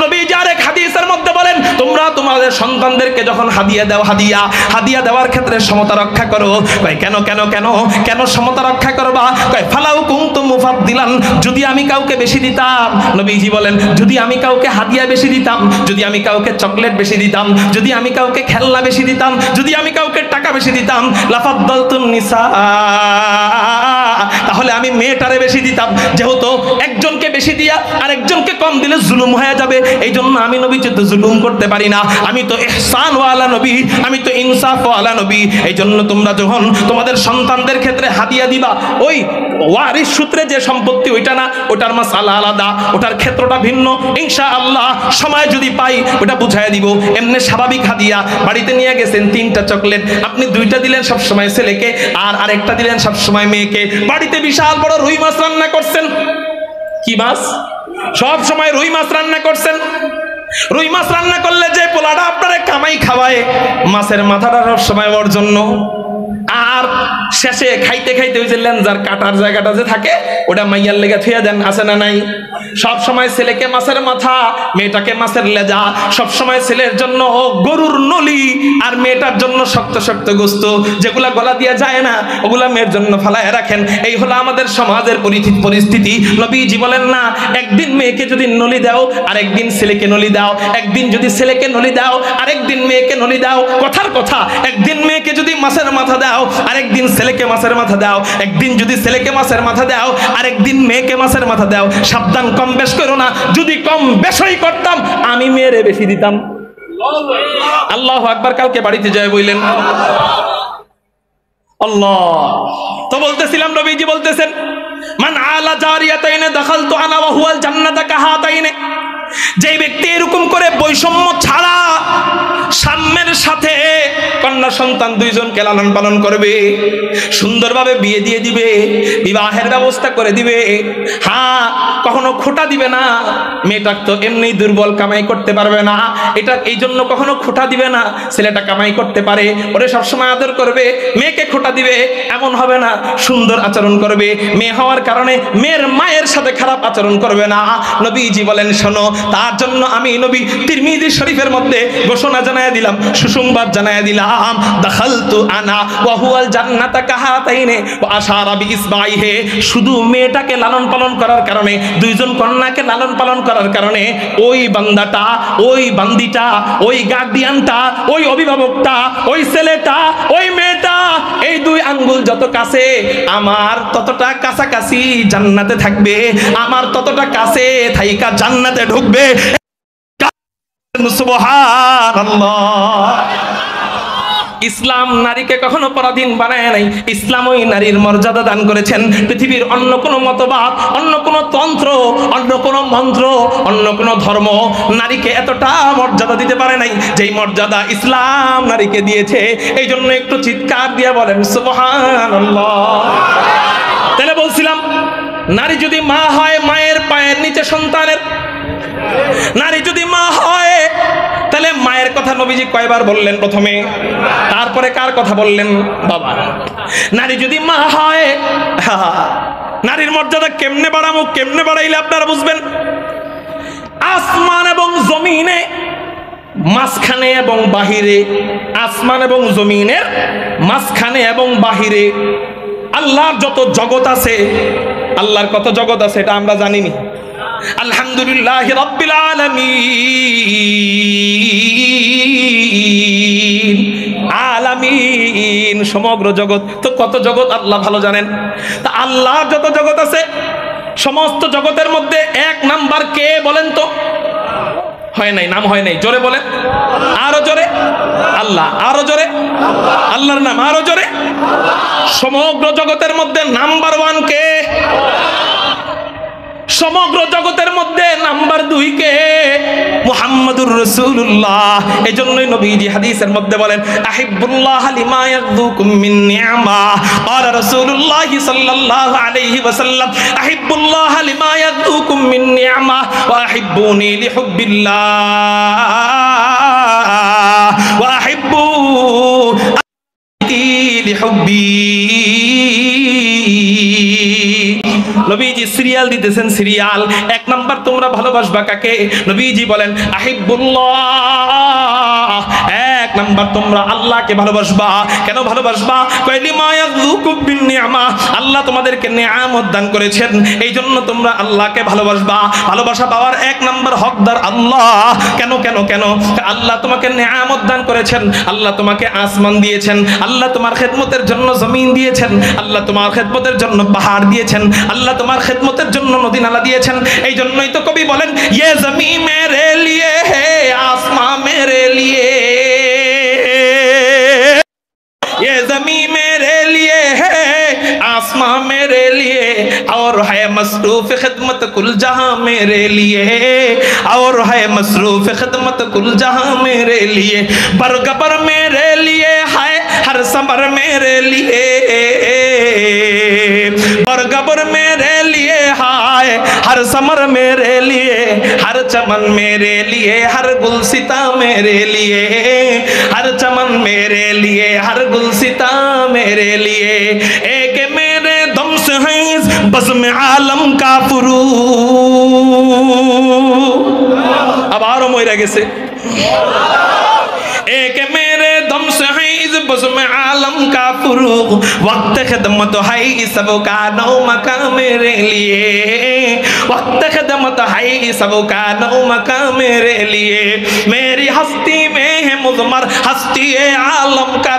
নবীজি আরেক হাদিসের মধ্যে বলেন, তোমরা তোমাদের সন্তানদেরকে যখন হাদিয়া দাও, হাদিয়া দেওয়ার ক্ষেত্রে সমতা রক্ষা করো। কয় কেন কেন কেন কেন সমতা রক্ষা করবা? কয় ফালাউ কুনতুম মুফাদ্দিলান, যদি আমি কাউকে বেশি দিতাম, নবীজি বলেন যদি আমি কাউকে হাদিয়া বেশি দিতাম, যদি আমি কাউকে চকলেট বেশি দিতাম, যদি আমি কাউকে খেলনা বেশি দিতাম, যদি আমি কাউকে টাকা বেশি দিতাম, লাফাদ্দালতুন নিসা, তাহলে আমি মেয়েটারে বেশি দিতাম। যেহেতু একজনকে বেশি দিয়া আরেকজনকে কম দিলে জুলুম হয়ে যাবে, এই জন্য আমি নবী তো জুলুম করতে পারি না, আমি তো ইহসান ওয়ালা নবী, আমি তো ইনসাফ ওয়ালা নবী। এই জন্য তোমরা যখন তোমাদের সন্তানদের ক্ষেত্রে হাদিয়া দিবা, ওই ওয়ারিস সূত্রে যে সম্পত্তি ওইটা না, ওটার মাসালা আলাদা, ওটার ক্ষেত্রটা ভিন্ন। ইনশাআল্লাহ সময় যদি পাই ওটা বুঝাইয়া দিব। এমনি স্বাভাবিক হাদিয়া, বাড়িতে নিয়ে গেছেন 3টা চকলেট, আপনি 2টা দিলেন সবসময় ছেলেকে, আর আরেকটা দিলেন সবসময় মেয়েকে। বাড়িতে বিশাল বড় রুই মাছ রান্না করছেন, কি মাছ? সব সময় রুই মাছ রান্না করছেন। রুই মাছ রান্না করলে যে পোলাটা আপনারা কামাই খাওয়ায়, মাছের মাথাটা সব সময় ওর জন্য, আর শেষে খাইতে খাইতে ওই যে লেঞ্জার কাটার জায়গাটা যে থাকে ওটা মাইয়ার লেগে থুয়ে দেন, আছে না নাই? সব সময় ছেলেকে মাছের মাথা, মেয়েটাকে মাছের লেজা, সব সময় ছেলের জন্য গরুর নলি, আর মেয়েটার জন্য শক্ত শক্ত গোস্ত, যেগুলা গলা দিয়া যায় না ওগুলা মেয়ের জন্য ফালায় রাখেন। এই হলো আমাদের সমাজের পরিস্থিতি। নবীজি বলেন না, একদিন মেয়েকে যদি নলি দাও আর একদিন ছেলেকে নলি দাও, একদিন যদি ছেলেকে নলি দাও আর একদিন মেয়েকে নলি দাও, কথার কথা, একদিন মেয়েকে যদি মাছের মাথা দাও আর একদিন ছেলেকে মাছের মাথা দাও, একদিন যদি ছেলেকে মাছের মাথা দাও আর একদিন মেয়েকে মাছের মাথা দাও, সাবধান কম বেশ করো না। যদি কম বেশই করতাম আমি মেয়েরে বেশি দিতাম। আল্লাহু আকবার। কালকে বাড়িতে যায় বললেন আল্লাহ। তো বলতেছিলাম নবীজি বলতেছেন, মান আলা জারিয়াতাইনে দাখালতু আনা ওয়া হুয়াল জান্নাতা কাহাতাইনে। যে ব্যক্তি এরকম করে বৈষম্য ছাড়া সাম্যের সাথে কন্যা সন্তান 2 জনকে লালন পালন করবে, সুন্দরভাবে বিয়ে দিয়ে দিবে, বিবাহের ব্যবস্থা করে দিবে, হ্যাঁ কখনো খোটা দিবে না। মেয়েটা তো এমনি দুর্বল, কামাই করতে পারবে না, এটা এই জন্য কখনো খোটা দিবে না। ছেলেটা কামাই করতে পারে, ওরে সবসময় আদর করবে। মেয়েকে খোটা দিবে এমন হবে না, সুন্দর আচরণ করবে। মেয়ে হওয়ার কারণে মেয়ের মায়ের সাথে খারাপ আচরণ করবে না। নবীজি বলেন শোনো, তার জন্য আমি নবী তিরমিজি শরীফের মধ্যে ঘোষণা জানায় দিলাম, সুসংবাদ জানায় দিলাম, গোলাম দাখালতু আনা ওয়া হুয়াল জান্নাতা কাহাতাইনে ওয়া আশারা বিইসবাইহি। শুধু মেয়েটাকে লালন পালন করার কারণে, দুইজন কন্যাকে লালন পালন করার কারণে ওই বান্দাটা, ওই বান্দিটা, ওই গার্ডিয়ানটা, ওই অভিভাবকটা, ওই ছেলেটা, ওই মেয়েটা, এই দুই আঙ্গুল যত কাছে আমার ততটা কাছাকাছি জান্নাতে থাকবে, আমার ততটা কাছে থাইকা জান্নাতে ঢুকবে। সুবহানাল্লাহ। ইসলাম নারীকে কখনো পরাধীন বানায় নাই। ইসলাম ওই নারীর মর্যাদা দান করেছেন। পৃথিবীর অন্য কোনো মতবাদ, অন্য কোনো তন্ত্র, অন্য কোনো মন্ত্র, অন্য কোনো ধর্ম নারীকে এতটা মর্যাদা দিতে পারে নাই যেই মর্যাদা ইসলাম নারীকে দিয়েছে। এই জন্য একটু চিৎকার দিয়ে বলেন সুবহানাল্লাহ। তাহলে বলছিলাম, নারী যদি মা হয়, মায়ের পায়ের নিচে সন্তানের। নারী যদি মা হয়, তাহলে মায়ের কথা নবীজি কয়বার বললেন? প্রথমে, তারপরে কার কথা বললেন? বাবা। নারী যদি মা হয়, নারীর মর্যাদা কেমনে বাড়াবো, কেমনে বাড়াইলে আপনারা বুঝবেন? আসমান এবং জমিনে মাঝখানে এবং বাহিরে, আসমান এবং জমিনের মাঝখানে এবং বাহিরে আল্লাহর যত জগৎ আছে, আল্লাহর কত জগৎ আছে এটা আমরা জানিনি। আলহামদুলিল্লাহ রাব্বিল আলামিন, আলামিন সমগ্র জগৎ। তো কত জগৎ আল্লাহ ভালো জানেন। তা আল্লাহ যত জগৎ আছে, সমস্ত জগতের মধ্যে এক নাম্বার কে বলেন তো? হয় নাই, নাম হয় নাই, জোরে বলেন, আরো জোরে। আল্লাহ, আরো জোরে। আল্লাহর নাম আরো জোরে। সমগ্র জগতের মধ্যে নাম্বার ওয়ান কে? সমগ্র জগতের মধ্যে নাম্বার 2 কে? মুহাম্মাদুর রাসূলুল্লাহ। এজন্যই নবীজি হাদিসের মধ্যে বলেন, আহিব্বুল্লাহ লিমা ইয়াযুকুম মিন নি'মা। ক্বালা রাসূলুল্লাহ সাল্লাল্লাহু আলাইহি ওয়াসাল্লাম, আহিব্বুল্লাহ লিমা ইয়াযুকুম মিন নি'মা ওয়া আহিব্বুনি লিহুব্বিল্লাহ ওয়া আহিব্বু লিহুব্বি। নবীজি সিরিয়াল দিতেছেন, সিরিয়াল। 1 নাম্বার তোমরা ভালোবাসবা কাকে? নবীজি বলেন আহিব্বুল্লাহ। 1 নাম্বার তোমরা আল্লাহকে ভালোবাসবা। কেন ভালোবাসবা? লিমা ইয়াযুকুম বিন নি'মা। আল্লাহ তোমাদেরকে নিয়ামত দান করেছেন, এই জন্য তোমরা আল্লাহকে ভালোবাসবা। ভালোবাসা পাওয়ার 1 নাম্বার হকদার আল্লাহ। কেন কেন কেন? আল্লাহ তোমাকে নিয়ামত দান করেছেন, আল্লাহ তোমাকে আসমান দিয়েছেন, আল্লাহ তোমার খেদমতের জন্য জমিন দিয়েছেন, আল্লাহ তোমার খেদমতের জন্য পাহাড় দিয়েছেন, আল্লাহ তোমার খেদমতের জন্য নদী নালা দিয়েছেন। এই জন্যই তো কবি বলেন, ইয়ে জমিন মেরে লিয়ে হে আসমান মেরে লিয়ে, ये ज़मीन मेरे लिए है, आसमां मेरे लिए, और है मसरूफ खिदमत कुल जहां मेरे लिए, और है मसरूफ खिदमत कुल जहां मेरे लिए, बरगबर मेरे लिए है, हर समर मेरे लिए, बरगबर मेरे लिए है, हर समर मेरे लिए, हर चमन मेरे लिए, हर गुलसिता मेरे लिए, हर चमन मेरे लिए, हर गुलसिता मेरे लिए, एक मेरे दम से है बस में आलम का फुरू। अब आरो मोइरा गेसे, एक मेरे दम से है इस बस में आलम का फुरूक, वक्त खिदमत है सबका नौ मका मेरे लिए, वक्त खिदमत है सबका नौ मका मेरे लिए, मेरी हस्ती में है मुज़मर हस्ती आलम का